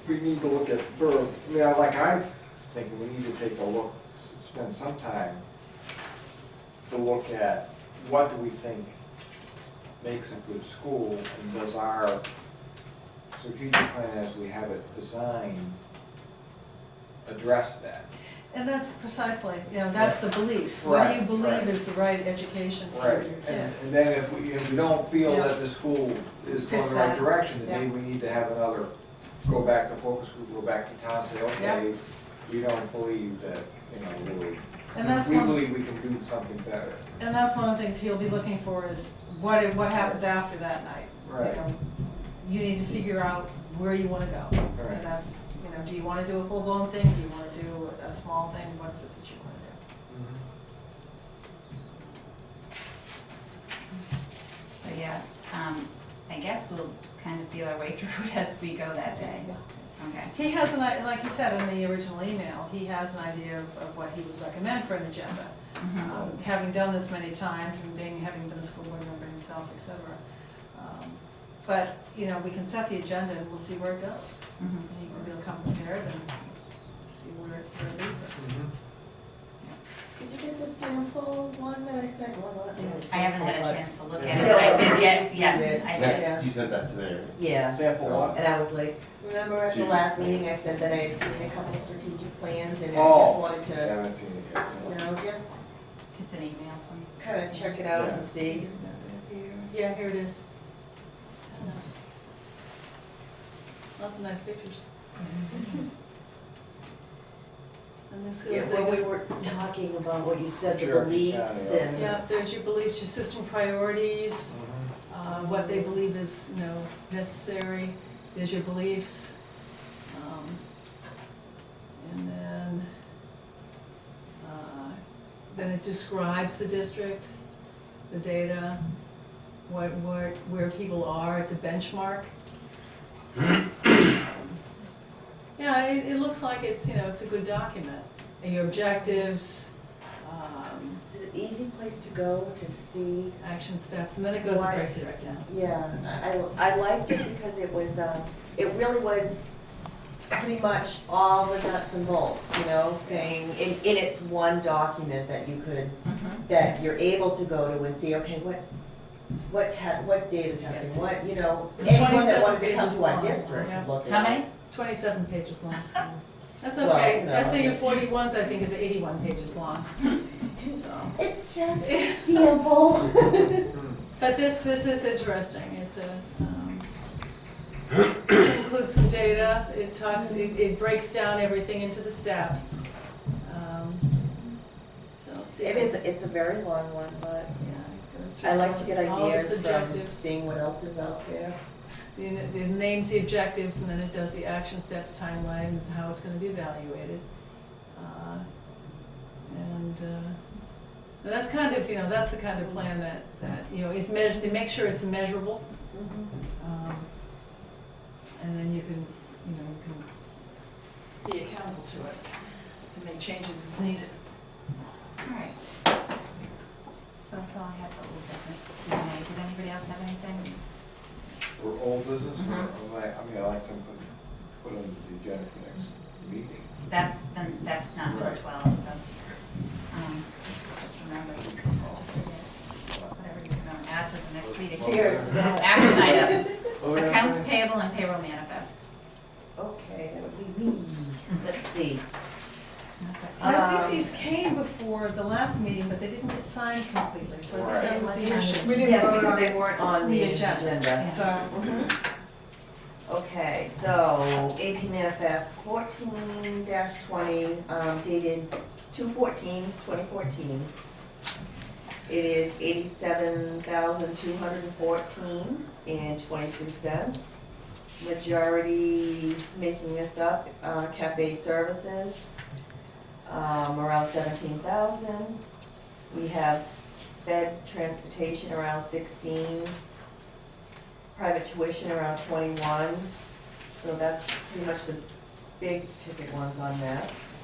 we need to look at, I'm thinking we need to take a look, spend some time to look at what do we think makes a good school, and does our strategic plan as we have it designed address that? And that's precisely, that's the beliefs. What do you Right, believe right. is the right education for Right, your and kids? then if we don't feel Yeah. that the school is going Fits the right that. direction, then Yeah. maybe we need to have another, go back to focus group, go back to town, say, okay, we don't believe that, And that's we one, believe we can do something better. and that's one of the things he'll be looking for is what happens after that night. Right. You need to figure out where you wanna go. Right. And that's, do you wanna do a full-blown thing? Do you wanna do a small thing? What is it that you wanna do? So yeah, I guess we'll kind of feel our way through it as we go that day. Okay. He has like you said in the original email, he has an idea of what he would recommend for an agenda. Having done this many times and having been a school board member himself, et cetera. But, we can set the agenda and we'll see where it goes. And he'll come prepared and see where it leads us. Did you get the sample one that I sent? Well, not the I haven't had a sample, chance to look Yeah. at it, but I did get, Did you yes, see it? I did. That's, you sent that today, right? but- Yeah. Sample what? And I was like, remember at the Strategic last plan. meeting, I said that I had seen a couple strategic plans and I Oh. just wanted I to, haven't seen it yet. just It's an email from. kind of check it out Yeah. and see. Yeah, here it is. Lots of nice pictures. And this Yeah, is when we the, were talking about what you said, the Cherokee beliefs County, and. yeah, there's your beliefs, your system priorities, Mhm. what they believe is, necessary, is your beliefs. And then it describes the district, the data, where people are, it's a benchmark. Yeah, it looks like it's, it's a good document. And your objectives, Is it an easy place to go to see? Action steps, and then it goes and Right. breaks it right down. Yeah, I liked it because it was, it really was pretty much all the nuts and bolts, you know, saying, in its one document that you could, that you're able to go to and see, okay, what data testing, Yes. what, you know, It's anyone that 27 wanted to come pages to our long, district yeah. could look at it. How many? 27 pages long. That's Well, okay. no, SAU it's- 41's, I think, is 81 pages long. So, It's just an example. but this is interesting. It's it includes some data. It breaks down everything into the steps. So let's see. It's a very long one, but Yeah, it goes through I like to get all of its ideas from objectives. seeing what else is out there. It names the objectives, and then it does the action steps, timelines, how it's gonna be evaluated. And that's kind of, that's the kind of plan that, is measured, it makes sure it's measurable. And then you can be accountable to it and make changes as needed. Alright. So that's all I have for old business. Did anybody else have anything? For old business, Mhm. I like to put on the agenda for next meeting. That's not until Right. 12, so, just remember, whatever you're gonna add to the next meeting. Here. Action items, Oh, yeah, accounts sorry. payable and payroll manifests. Okay, that would be me. Let's see. I think these came before the last meeting, but they didn't get signed completely, so I think that was the issue. We didn't Yes, vote because on they it. weren't on the The agenda. agenda. So, Okay, so AP manifest 14-20, dated 2/14/2014. It is 87,214 and 23 cents. Majority making this up, cafe services, around 17,000. We have sped transportation around 16. Private tuition around 21, so that's pretty much the big ticket ones on this.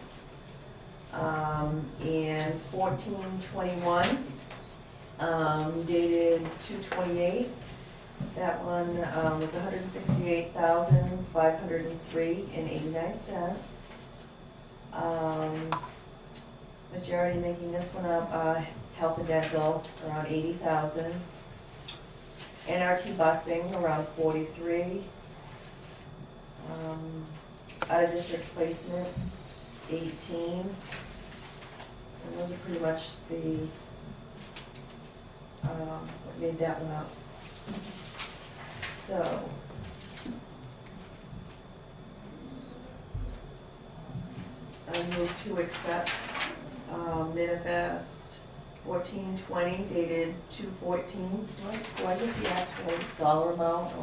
And 14/21, dated 2/28, that one was 168,503.89. Majority making this one up, health and dental, around 80,000. NRT busing, around 43. Out of district placement, 18. And those are pretty much the, what made that one up. So. I move to accept, manifest 14/20 dated 2/14, do I get the actual dollar amount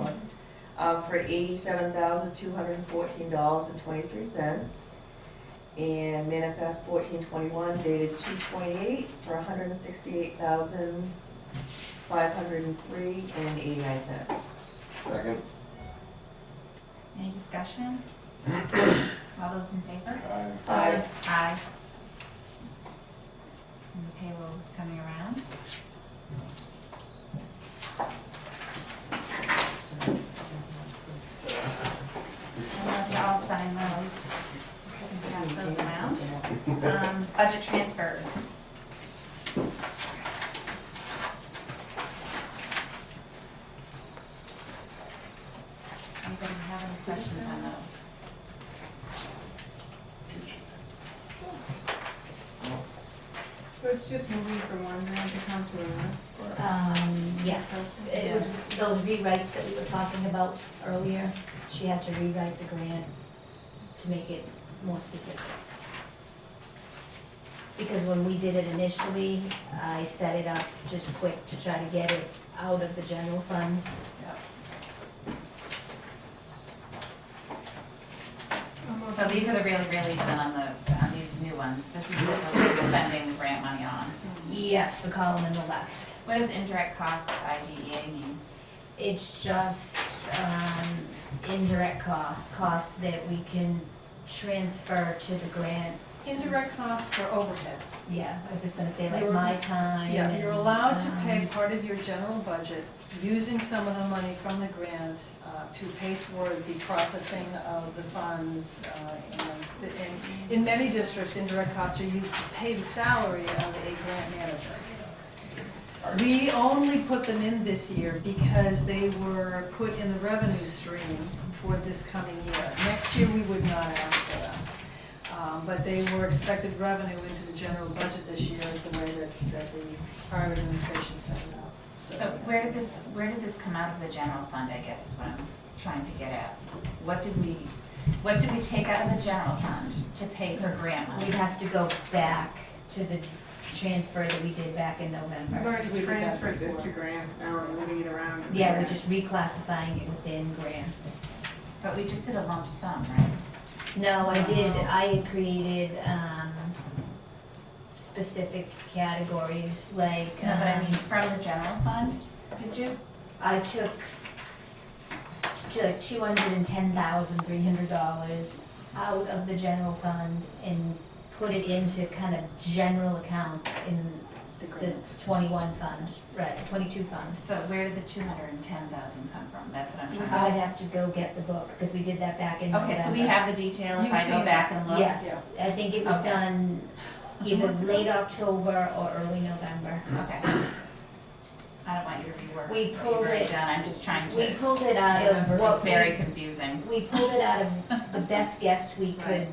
or, for $87,214.23. And manifest 14/21 dated 2/28 for $168,503.89. Second. Any discussion? All those in favor? Aye. Aye. And the payroll is coming around. I'll have you all sign those. And pass those around. Budget transfers. Anybody have any questions on those? So it's just moving from one grant account to another? Yes, it was those rewrites that we were talking about earlier. She had to rewrite the grant to make it more specific. Because when we did it initially, I set it up just quick to try to get it out of the general fund. So these are the really then on these new ones. This is what we're spending grant money on. Yes, the column in the left. What does indirect costs, IDEA, mean? It's just indirect costs that we can transfer to the grant Indirect costs are overhead. Yeah, I was just gonna say like You're- my time. Yeah, and, you're allowed to pay um, part of your general budget using some of the money from the grant to pay for the processing of the funds. In many districts, indirect costs are used to pay the salary of a grant manager. We only put them in this year because they were put in the revenue stream for this coming year. Next year, we would not ask for them. But they were expected revenue into the general budget this year is the way that the prior administration set it up. So where did this come out of the general fund, I guess is what I'm trying to get at? What did we take out of the general fund to pay for grant money? We'd have to go back to the transfer that we did back in November. We've already We did that transferred this to before. grants, now we're moving it around. to Yeah, we're grants. just reclassifying it within grants. But we just did a lump sum, right? No, I had created, specific categories, like, No, but I mean, from the general fund, did you? I took $210,300 out of the general fund and put it into kind of general accounts in The the grants. 21 fund, right, 22 funds. So where did the 210,000 come from? That's what I'm So trying I'd to. have to go get the book, because we did that back in November. Okay, so we have the detail if You've I go seen back it. and look? Yes, I think it was Okay. done Two either months ago? late October or early November. Okay. I don't want you to rework We what pulled you've already it- done, I'm just trying to. We pulled it out of This is what very confusing. we pulled it out of the best guess we could.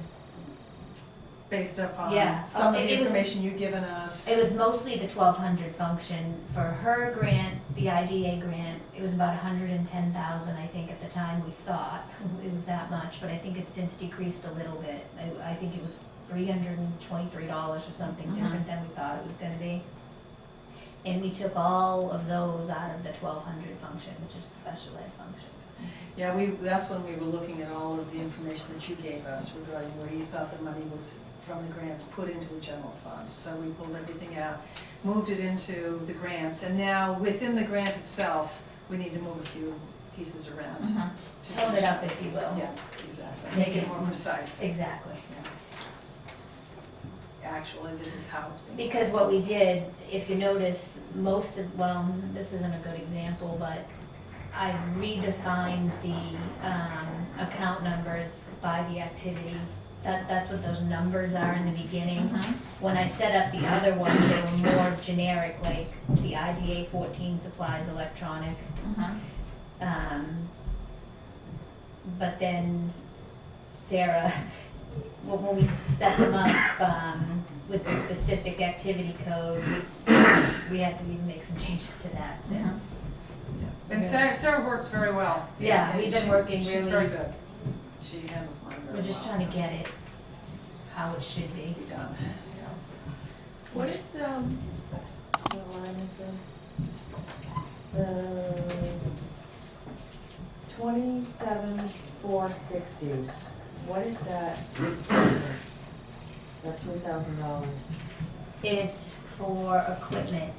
Based upon Yeah. some of It the was- information you've given us. It was mostly the 1,200 function. For her grant, the IDA grant, it was about 110,000, I think, at the time we thought. It was that much, but I think it's since decreased a little bit. I think it was $323 or something Mhm. different than we thought it was gonna be. And we took all of those out of the 1,200 function, which is the special ed function. Yeah, that's when we were looking at all of the information that you gave us regarding where you thought the money was from the grants put into the general fund. So we pulled everything out, moved it into the grants, and now within the grant itself, we need to move a few pieces around. Mhm. to Tone it up, if you will. Yeah, exactly. Make Make it- it more precise. Exactly. Actually, this is how it's being. Because what we did, if you notice, most of, well, this isn't a good example, but I've redefined the account numbers by the activity. That's what those numbers are in the beginning. Mhm. When I set up the other ones, they were more generic, like the IDA 14 supplies electronic. Mhm. But then Sarah, when we set them up with the specific activity code, we had to even make some changes to that since. And Sarah works very well. Yeah, we've been She's- working She's really- very good. She handles mine very well. We're just trying to get it how it should be. Be done. What is, what line is this? The 27,460, what is that? That $3,000. It's for equipment,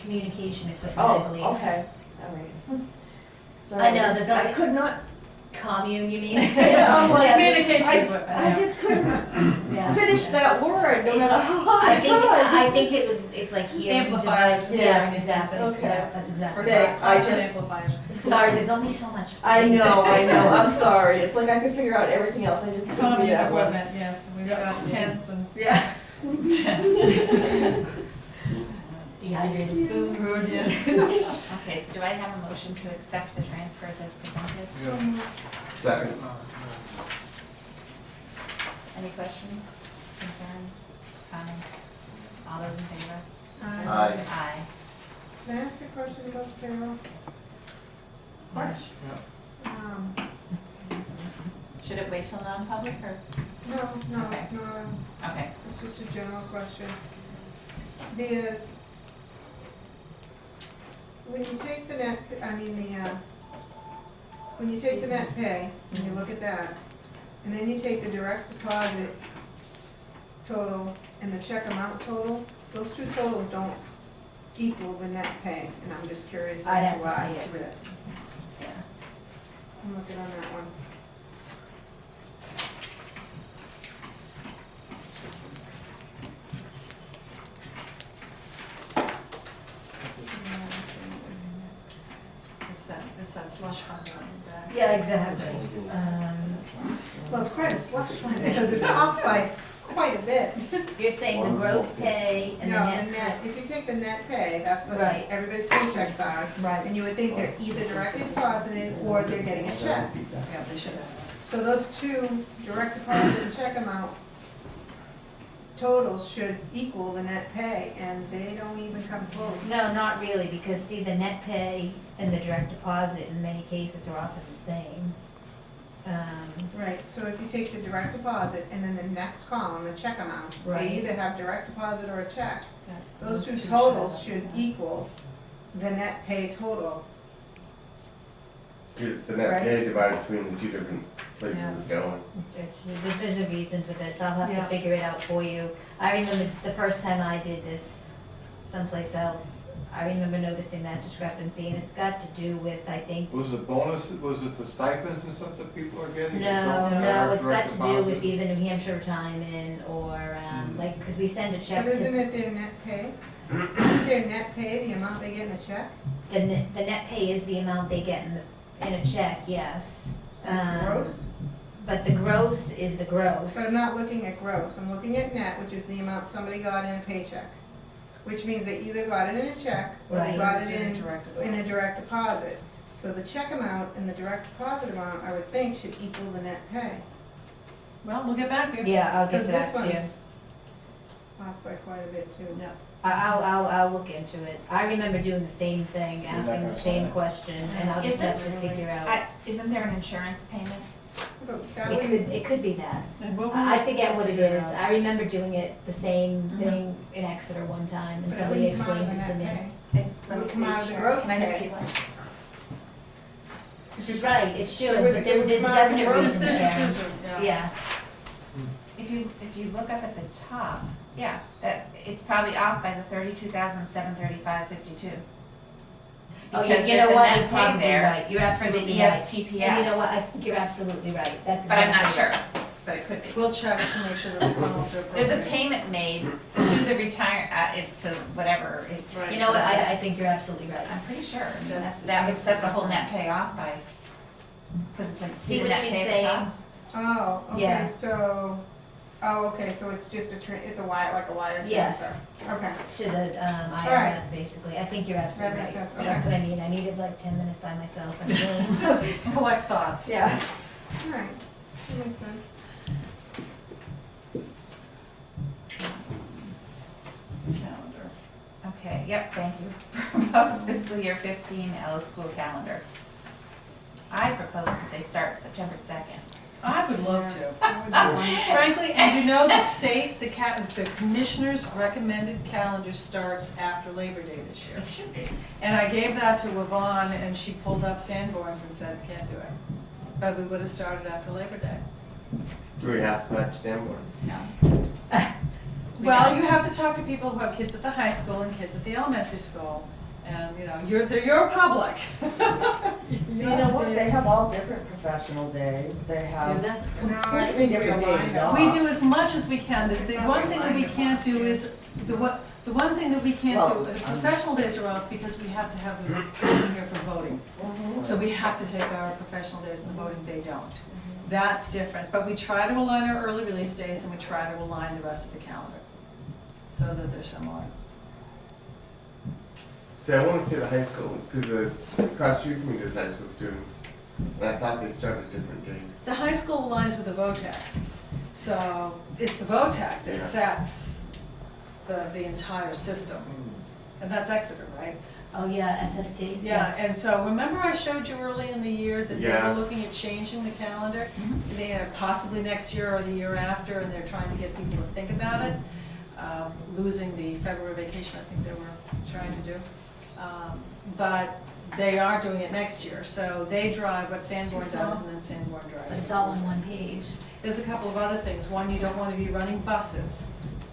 communication equipment, I Oh, believe. okay, all right. Sorry, I know, there's I only- could not, Commune, you mean? yeah, I'm like, Communication I equipment. just couldn't Yeah. finish that word, no matter how hard I think, tried. I think it's like hearing Amplifiers, device. yes, Yes, exactly, okay. yeah, that's For exactly. Thanks, I concert just- amplifiers. Sorry, there's only so much space. I know, I'm sorry, it's like I could figure out everything else, I just couldn't do Common that one. equipment, yes, we've got tents and Yeah. Dehydrated food. food, yeah. Okay, so do I have a motion to accept the transfers as presented? Second. Any questions, concerns, comments? All those in favor? Aye. Aye. Can I ask a question about the payroll? Yes. Um, Should it wait till non-public or? No, it's not, Okay. it's just a general question. When you take the net, when you take the net pay, and you look at that, and then you take the direct deposit total and the check amount total, those two totals don't equal the net pay, and I'm just curious I'd as have to to why. see it. Yeah. I'm looking on that one. It's that slush fund on your back. Yeah, exactly. Well, it's quite a slush fund because it's off by quite a bit. You're saying the gross pay and the No, net. the net, if you take the net pay, that's what Right. everybody's paychecks are. Right, And you would think they're either directly deposited or they're getting a check. yeah, they should have. So those two, direct deposit and check amount totals should equal the net pay, and they don't even come close. No, not really, because see, the net pay and the direct deposit in many cases are often the same. Right, so if you take the direct deposit and then the next column, the check amount, Right. they either have direct deposit or a check. Yeah, Those two should totals have, should yeah. equal the net pay total. It's the net pay divided between the two different places Yeah. it's going. There's a reason for this, I'll have to Yeah. figure it out for you. I remember the first time I did this someplace else, I remember noticing that discrepancy, and it's got to do with, I think, Was it bonus, was it the stipends and stuff that people are getting? no, Don't no, it's got direct to do deposit? with either New Hampshire Retirement or, like, because we send a check But isn't to, it their net pay? Isn't their net pay the amount they get in a check? the net pay is the amount they get in a check, yes. Gross? But the gross is the gross. But I'm not looking at gross, I'm looking at net, which is the amount somebody got in a paycheck. Which means they either got it in a check or they Right. got it In a in direct a deposit. direct deposit. So the check amount and the direct deposit amount, I would think, should equal the net pay. Well, we'll get back to you. Yeah, I'll Because get this back to you. one's off by quite a bit too. Yeah. I'll look into it. I remember doing the same thing, not asking gonna the same sign it. question, and I'll just Is it have to figure out. Isn't there an insurance payment? But that It could be that. And we'll- I forget what it figure is. out. I remember doing it the same Mhm. thing in Exeter one time, and But it somebody wouldn't come out of explained the it to net me. pay. Let me would see, come out of the sure. gross Can I just pay. see one? If it's- Right, it It should, would- but it would there's a come out of the definite gross reason, pay. Sharon. Yeah. Yeah, If you look up at the top, yeah, that, it's probably off by the 32,735.52. oh, Because you know there's a what, net you're pay probably there right, you're for the absolutely right. EFTPS. And you know what, I think you're absolutely right, that's But I'm not exactly sure, right. but it could be. We'll check to make sure that the columns are There's appropriate. a payment made to the it's to whatever, it's. Right. You know what, I think you're absolutely right. I'm pretty sure, That- that would set the whole net pay off by, because it's a. See the what net she's pay at the saying? top. Oh, Yeah. okay, so, so it's just it's a wire, like a wire Yes. transfer. Okay, To the right. IRS, basically, I think you're absolutely That right. makes sense, That's okay. what I mean, I needed like 10 minutes by myself, and boom. Collect thoughts. Yeah. all right, that makes sense. Calendar. Okay, yep, thank you. Proposed fiscal year 15 Ellis School calendar. I propose that they start September 2nd. I would love to. That would be wonderful. Frankly, and you know, the state, the commissioner's recommended calendar starts after Labor Day this year. It should be. And I gave that to Yvonne, and she pulled up Sanborn's and said, can't do it. But we would have started after Labor Day. Do we have to match Sanborn? Well, you have to talk to people who have kids at the high school and kids at the elementary school, and, you know, they're your public. You know what, they have all different professional days, they Do have that? completely different days off. We do as much as we can. The one thing that we can't do is, the one thing that we can't do, the professional days are off because we have to have them in here for voting. Mhm. So we have to take our professional days and the voting, they don't. That's different, but we try to align our early release days and we try to align the rest of the calendar so that they're similar. See, I want to say the high school, because across the street from me, there's high school students. And I thought they started different days. The high school aligns with the VOTAC. So it's the VOTAC that Yeah. sets the entire system. And that's Exeter, right? Oh, yeah, SST, Yeah, yes. and so remember I showed you early in the year that they Yeah. were looking at changing the calendar? They possibly next year or the year after, and they're trying to get people to think about it. Losing the February vacation, I think they were trying to do. But they are doing it next year, so they drive what Sanborn does and then Sanborn drives. But it's all on one page. There's a couple of other things. One, you don't want to be running buses,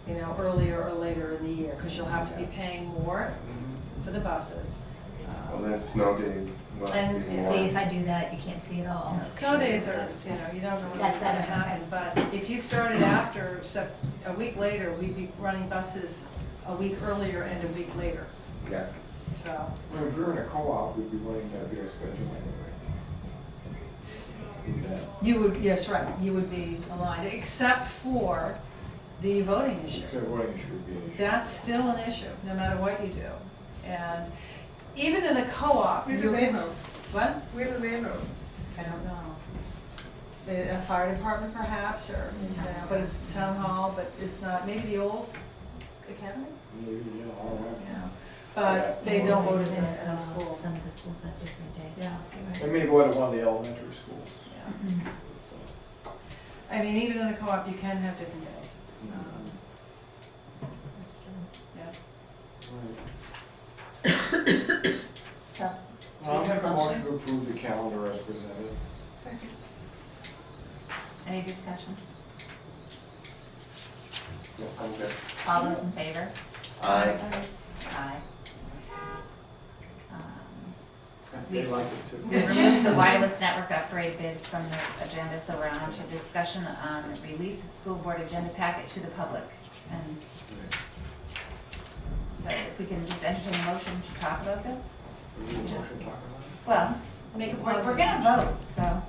you know, earlier or later in the year, because you'll have to be paying more for the buses. Well, there's snow days. Well, And- even Yeah. more. See, if I do that, you can't see it all. Snow days are, you know, you don't know That's what's gonna better. happen, but if you started after, a week later, we'd be running buses a week earlier and a week later. Yeah. So, Well, if we were in a co-op, we'd be running that beer schedule anyway. Yeah. you would, yes, right, you would be aligned, except for the voting issue. So voting should be an issue. That's still an issue, no matter what you do. And even in a co-op, Where do you. they vote? What? Where do they vote? I don't know. A fire department perhaps, or, you know, but it's town hall, but it's not, maybe the old academy? Maybe, yeah, I don't know. Yeah. But they don't vote in a school. Some of the schools have different days. Yeah. And maybe what at one of the elementary schools. Yeah. I mean, even in a co-op, you can have different days. Yeah. So, I'll make a motion to approve the calendar as presented. Second. any discussion? Yeah, I'm good. All those in favor? Aye. Aye. They like it too. We removed the wireless network upgrade bids from the agenda, so we're on to discussion on release of school board agenda packet to the public. And so if we can just entertain a motion to talk about this? We need a motion to talk about it. Well, Make a we're positive gonna vote, so.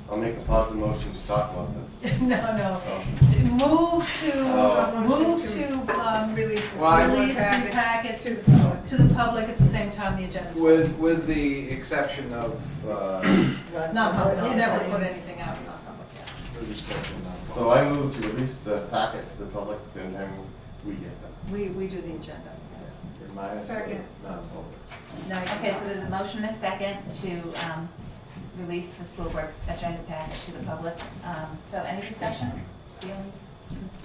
I'll make a positive motion to talk about this. No, no. Move to, Release the Well, I- release the packets packet to the public. to the public at the same time the agenda's. With the exception of, Not public, you never put anything out, not public, yeah. with the exception of. So I move to release the packet to the public at the same time we get them. We do the agenda. Minus Second. non-public. Now you can Okay, so talk. there's a motion and a second to release the school board agenda packet to the public. So any discussion, feelings?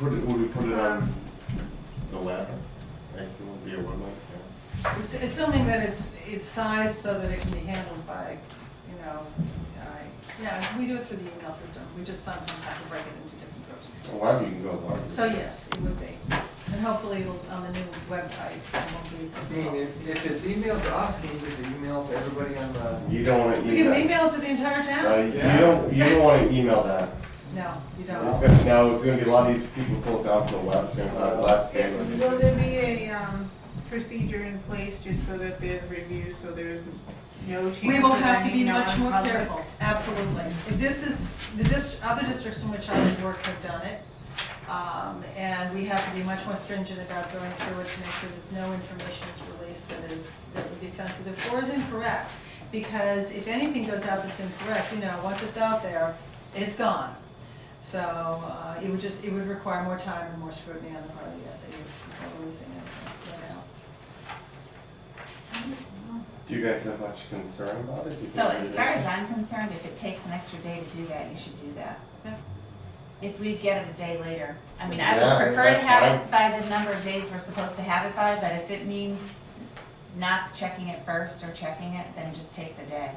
Would we put it on the web? I assume it would be a web link, yeah. Assuming that it's sized so that it can be handled by, you know, yeah, we do it through the email system. We just sometimes have to break it into different groups. Well, why we can go larger. So yes, it would be. And hopefully it'll, on the new website, it won't be as I mean, difficult. if it's emailed to us, can you just email to everybody on the? You don't wanna We can email. email it to the entire town? You don't wanna email that. No, you It's don't. gonna, no, it's gonna be a lot of these people pull it down from the web, it's gonna have less bandwidth. Will there be a procedure in place just so that there's review, so there's no chance of We will have to be any much more non-public? careful, absolutely. This is, other districts in which I have worked have done it. And we have to be much more stringent about going through it to make sure that no information is released that would be sensitive or is incorrect. Because if anything goes out that's incorrect, you know, once it's out there, it's gone. So it would require more time and more scrutiny on the part of the SAU before releasing it. Do you guys have much concern about it? So as far as I'm concerned, if it takes an extra day to do that, you should do that. Yeah. If we get it a day later, I mean, I Yeah, would prefer to that's have it by the number of days we're supposed to have it by, but if it means not checking it first or checking it, then just take the day.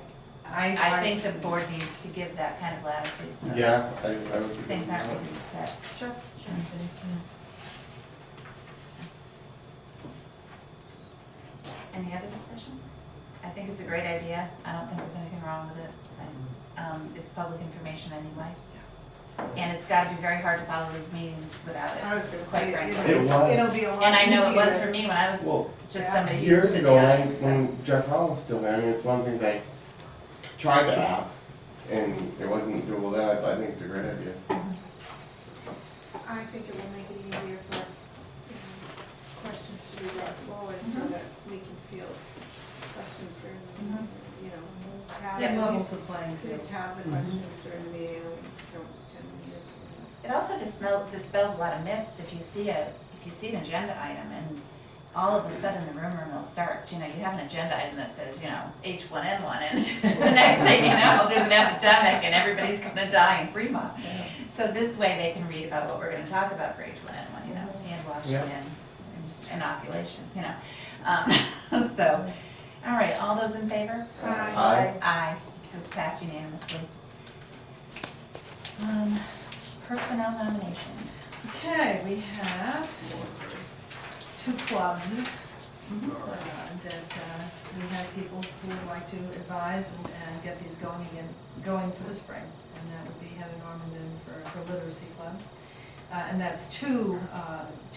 I think the board needs to give that kind of latitude, so Yeah, I would. things aren't released that. Sure. Any other discussion? I think it's a great idea. I don't think there's anything wrong with it. And, it's public information anyway. And it's gotta be very hard to follow these meetings without it. I was gonna Quite say, frankly. It was. it'll be a lot easier. And I know it was for me when I was Well, just somebody who used Years to sit ago, down. so- when Jeff Hall was still there, I mean, it's one of the things I tried to ask, and it wasn't doable then, I think it's a great idea. I think it will make it easier for questions to be brought forward so that we can field questions during, the you know, have It at levels least, the playing at least field. have the questions during the meeting, and we don't tend to answer them. It also dispels a lot of myths if you see an agenda item and all of a sudden the rumor mill starts, you know, you have an agenda item that says, you know, H1N1 and the next thing you know, there's an epidemic and everybody's gonna die in Fremont. So this way they can read about what we're gonna talk about for H1N1, you know, hand washing Yeah. and inoculation, you know. So, all right, all those in favor? Aye. Aye, so it's passed unanimously. Personnel nominations. Okay, we have two clubs that we have people who would like to advise and get these going for the spring. And that would be Heather Norman for Literacy Club. And that's two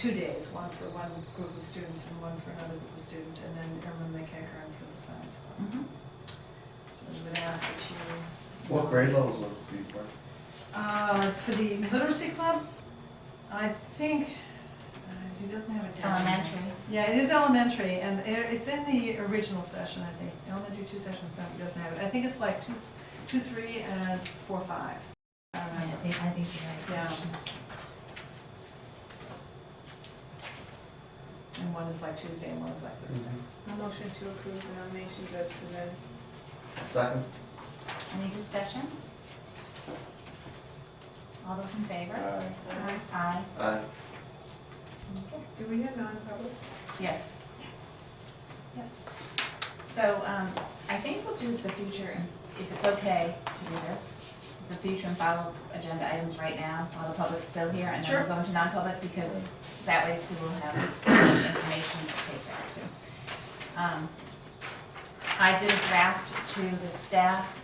days, one for one group of students and one for another group of students, and then Erwin McEachern for the science club. Mhm. So we would ask that you. What grade levels will this be for? For the literacy club, I think, he doesn't have it down. Elementary. Yeah, it is elementary, and it's in the original session, I think. Elementary 2 sessions, but he doesn't have it. I think it's like 2, 3, and 4, 5. I I remember. think you're right. Yeah. And one is like Tuesday and one is like Thursday. A motion to approve the nominations as presented. Second? Any discussion? All those in favor? Aye. Aye. Aye. Okay. Do we have non-public? Yes. Yep. So, I think we'll do the future, and if it's okay to do this, the future and follow agenda items right now, while the public's still here, and then we'll go into non-public, because that way Sue will have information to take back to. I did a draft to the staff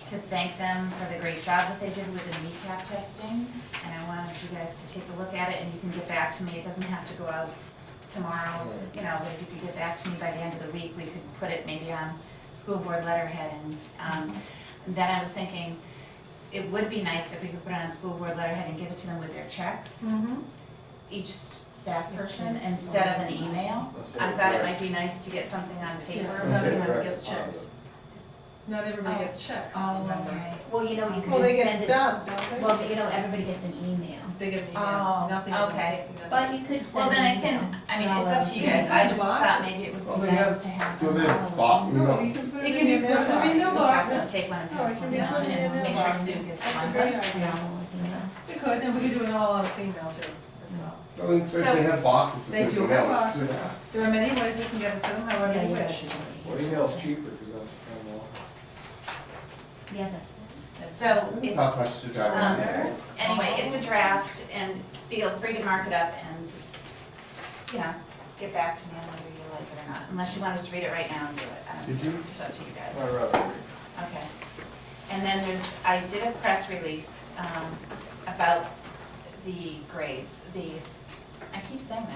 to thank them for the great job that they did with the kneecap testing, and I wanted you guys to take a look at it, and you can get back to me. It doesn't have to go out tomorrow, you know, but if you could get back to me by the end of the week, we could put it maybe on school board letterhead, and then I was thinking, it would be nice if we could put it on school board letterhead and give it to them with their checks, Mm-hmm. each staff person, instead of an email. I thought it might be nice to get something on paper. Not everyone gets checks. Not everybody gets checks. Oh, remember. okay. Well, you know, you could Well, they just get send it, stubs, don't they? well, you know, everybody gets an email. They get an email. Oh, Nothing is okay. nothing. But you could Well, send then I an can, email. I mean, it's up to you guys. I just thought maybe it would Well, be they nice have- to have do them they all have in box- one. No, you can put It it can in be your put in your mailbox. So I'll take one and Oh, pass it one can be down, put in your and make sure mailbox. Sue gets That's a one. great Yeah, idea. We could, and we could do it all on the same email too, as well. I mean, if they have boxes. They with do different have mailers, boxes. There are many ways we can get it to them, however Yeah, you you wish. guys Well, email's cheaper, because that's kind of. Yeah, So It's not it's, much to drive um, around. anyway, it's a draft, and feel free to mark it up and, you know, get back to me on whether you like it or not, unless you want to just read it right now and do it. I don't Did you? know. It's up to you guys. I'd rather read. Okay. And then I did a press release about the grades, I keep saying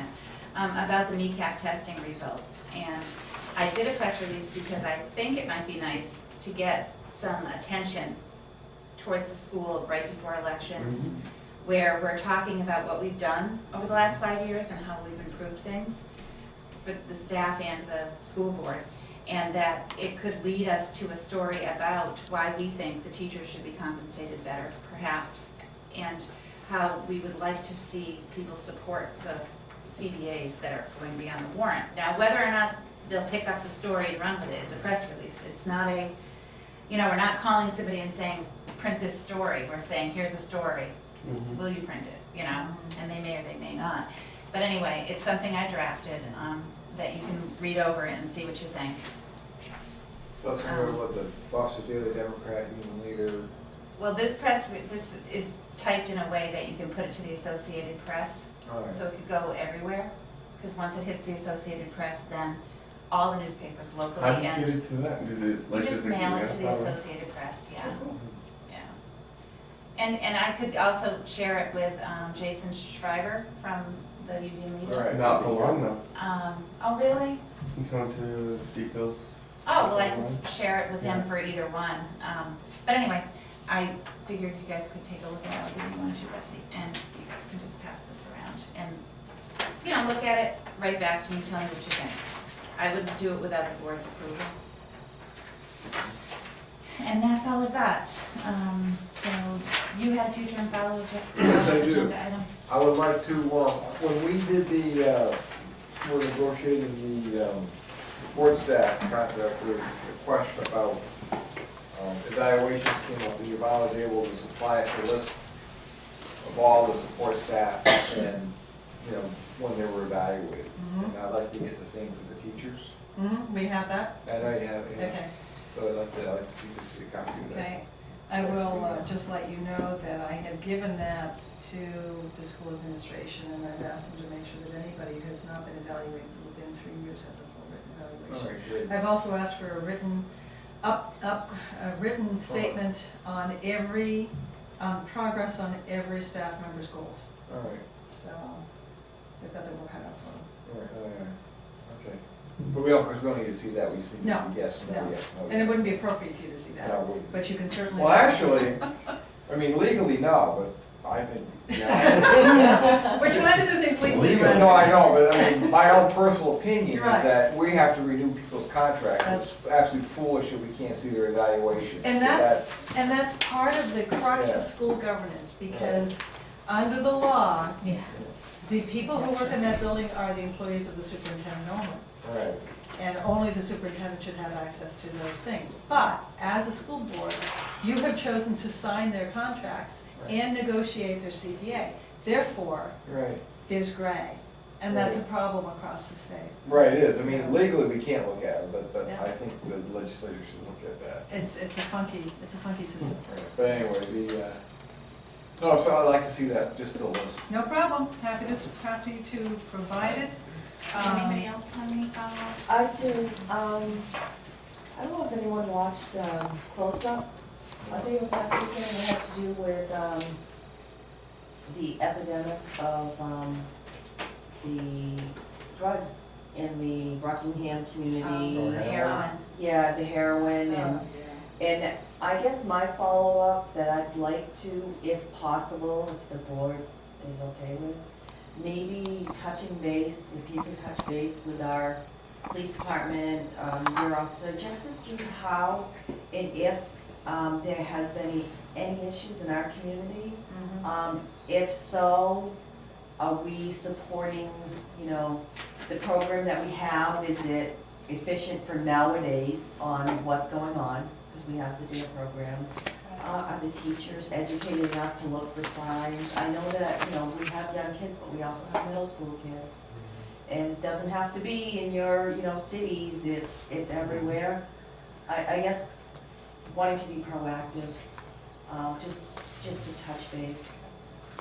that, about the kneecap testing results. And I did a press release because I think it might be nice to get some attention towards the school right before elections, where we're talking about what we've done over the last 5 years and how we've improved things for the staff and the school board. And that it could lead us to a story about why we think the teachers should be compensated better, perhaps, and how we would like to see people support the CBAs that are going to be on the warrant. Now, whether or not they'll pick up the story and run with it, it's a press release. It's not a, you know, we're not calling somebody and saying, print this story. We're saying, here's a story. Will you print it? You know, and they may or they may not. But anyway, it's something I drafted that you can read over it and see what you think. So that's similar to what the Boston Daily Democrat Union Leader. Well, this is typed in a way that you can put it to the Associated Press, so it could go everywhere. Because once it hits the Associated Press, then all the newspapers locally How do you and get it to that? Does it, like, you just does it mail it get to the mailed? Associated Press, yeah. Yeah. And I could also share it with Jason Schreiber from the Union Leader. Right. Not for long though. Oh, really? He's going to Steakhouse. Oh, well, I can share it with them for either one. But anyway, I figured you guys could take a look at it, I'll give you one too, Betsy, and you guys can just pass this around. And, you know, look at it, write back to me, tell me what you think. I wouldn't do it without the board's approval. And that's all I've got. So you had a future and follow Yes, I do. agenda item? I would like to, when we did we're negotiating the board staff contract, there was a question about evaluations came up, and Yvonne was able to supply us a list of all the support staff and, you know, when they were evaluated. And I'd like to get the same for the teachers. We have that? I know you have, yeah. Okay. So I'd like to see a copy of that. Okay, I will just let you know that I have given that to the school administration, and I've asked them to make sure that anybody who has not been evaluated within 3 years has a full written All evaluation. right, great. I've also asked for a written, a written statement on progress on every staff member's goals. All right, so they've got their work cut out for them. all right, okay. But we don't, because we don't need to see that, we just need to No, see yes, no, no. yes, no, yes. And it wouldn't be appropriate for you to see that, No, it wouldn't. but you can certainly. Well, actually, I mean legally, no, but I think, yeah. We're trying to do things legally. right? No, I know, but I mean, my own personal opinion is Right. that we have to renew people's contracts. It's absolutely foolish if we can't see their evaluation. And that's part of the crux Yeah. of school governance, because under the law, Yeah. the people who work in that building are the employees of the superintendent only. Right, And only the superintendent should have access to those things. But as a school board, you have chosen to sign their contracts and negotiate their CPA. Therefore, right, there's gray, and that's a problem across the state. right, it is. I mean, legally, we can't look at it, but Yeah. I think the legislature should look at that. It's a funky system. But anyway, no, so I'd like to see that, just a list. No problem, happy to provide it. Does anybody else have any follow-up? I do, I don't know if anyone watched, Close Up. I think it was last weekend, it had to do with, the epidemic of, the drugs in the Rockingham community. the heroin. Yeah, the heroin and I guess my follow-up that I'd like to, if possible, if the board is okay with, maybe touching base, if you could touch base with our police department, your officer, just to see how and if there has been any issues in our community. If so, are we supporting, you know, the program that we have? Is it efficient for nowadays on what's going on? Because we have the DARE program. Are the teachers educated enough to look for signs? I know that, you know, we have young kids, but we also have middle school kids. And it doesn't have to be in your, you know, cities, it's everywhere. I guess wanting to be proactive, just to touch base.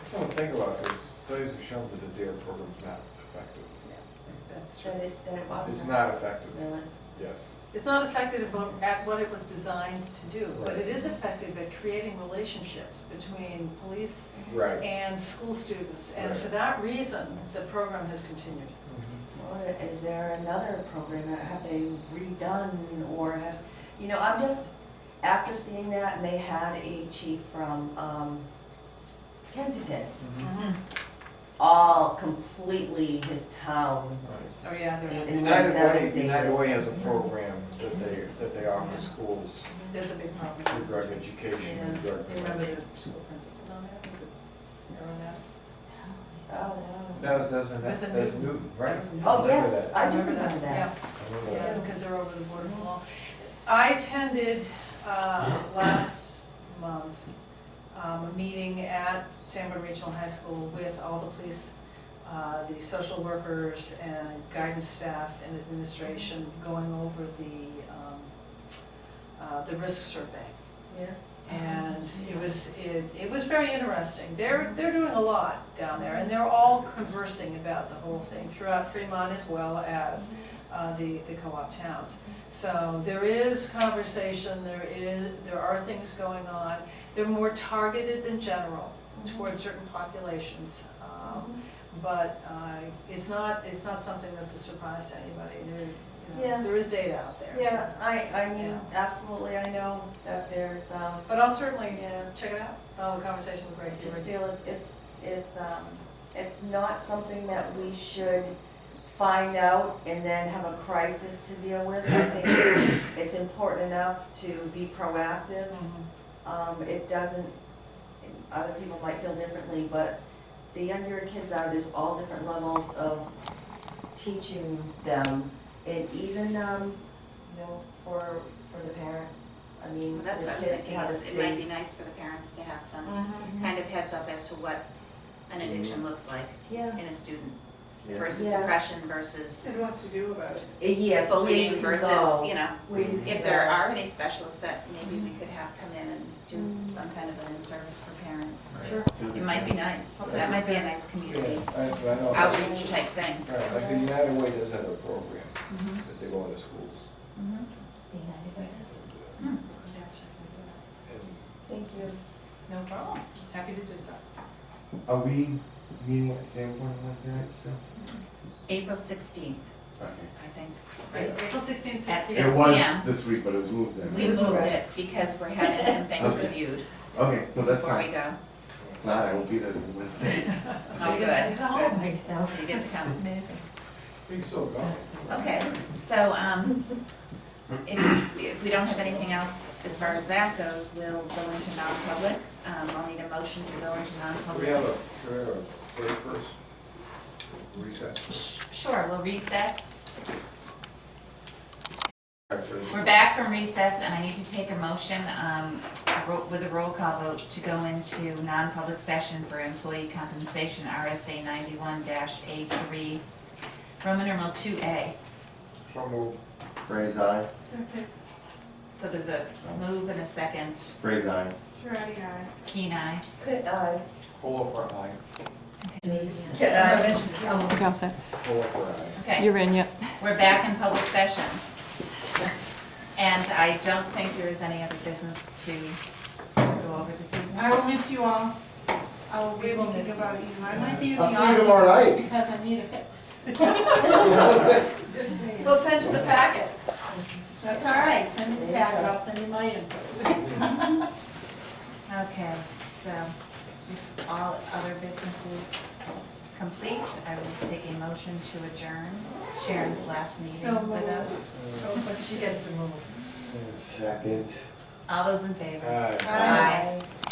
Something to think about, because studies have shown that the DARE program is not effective. That's true. That it was. It's not effective, Really? yes. It's not effective at what it was designed to do, but Right. it is effective at creating relationships between police Right. and school students. And Right. for that reason, the program has continued. Or is there another program that have they redone or have, you know, I'm just, after seeing that, and they had a chief from, Kensington, all completely his town. Right. Oh, yeah, there It's is. United Way, devastating. United Way has a program that they offer schools There's a big for problem. drug education and drug You remember prevention. the school principal on that? Was it Marilyn? Oh, no. That doesn't, Was that's it Newton, right? Was it Oh, Remember yes, that. I do remember that. Yeah. I remember Yeah, that. because they're over the border wall. I attended last month a meeting at Sanborn Regional High School with all the police, the social workers and guidance staff and administration going over the risk survey. Yeah. And it was very interesting. They're doing a lot down there, and they're all conversing about the whole thing throughout Fremont as well as the co-op towns. So there is conversation, there are things going on. They're more targeted than general towards certain populations. But it's not something that's a surprise to anybody. Yeah. There is data out there. so. Yeah, I mean, Yeah. absolutely, I know that there's, But I'll certainly check it out. I'll have a conversation with Ray. I just feel it's not something that we should find out and then have a crisis to deal with. I think it's important enough to be proactive. It doesn't, other people might feel differently, but the younger your kids are, there's all different levels of teaching them. And even, you know, for the parents, I mean, That's the what I was kids to thinking, have a is it might be safe. nice for the parents to have some Mhm. kind of heads up as to what an addiction looks like Yeah. in a student Yeah. versus Yes. depression versus And what to do about it. Yes, where you bullying can versus, go, you know, where you can if there go. are any specialists that maybe we could have come in and do some kind of an in-service for parents. Sure. It might be nice, that might be a nice community Yeah, I know. outreach type thing. Right, like the United Way does have a program Mhm. that they go into schools. Mhm. The United Way does. And Thank you. No problem. Happy to do so. Are we Meeting at Sanborn Wednesday night still? April 16th, Okay. I think. It's April 16th, At 16th. 6 It was p.m. this week, but it was moved in. We moved it because we're having some things Okay. reviewed Okay, no, that's before we fine. go. Glad I will be there Wednesday. Oh, good, Go home good. by yourself. So you get to come. Amazing. Please so go. Okay, so, if we don't have anything else as far as that goes, we'll go into non-public. I'll need a motion to go into Do we non-public. have a break first? Recess. Sure, we'll recess. We're back from recess, and I need to take a motion, with a roll call vote, to go into non-public session for employee compensation, RSA 91-A3, Roman numeral 2A. So move. Phrase aye. So there's a move and a second. Phrase aye. Surratt, aye. Keen eye. Could, Holofer aye. Oh, Okay, all set. Holofer aye. Okay, You're in, yep. we're back in public session. And I don't think there is any other business to go over this evening. I will miss you all. I will We be will thinking miss you. about you. I might be in the I'll see you tomorrow audience night. because I need a fix. We'll send you the packet. That's all right, send me the packet, I'll send you my input. Okay, so if all other businesses complete, I will take a motion to adjourn Sharon's last So meeting with moved. us. She gets to move. Second. All those in favor? Aye. Aye. Aye.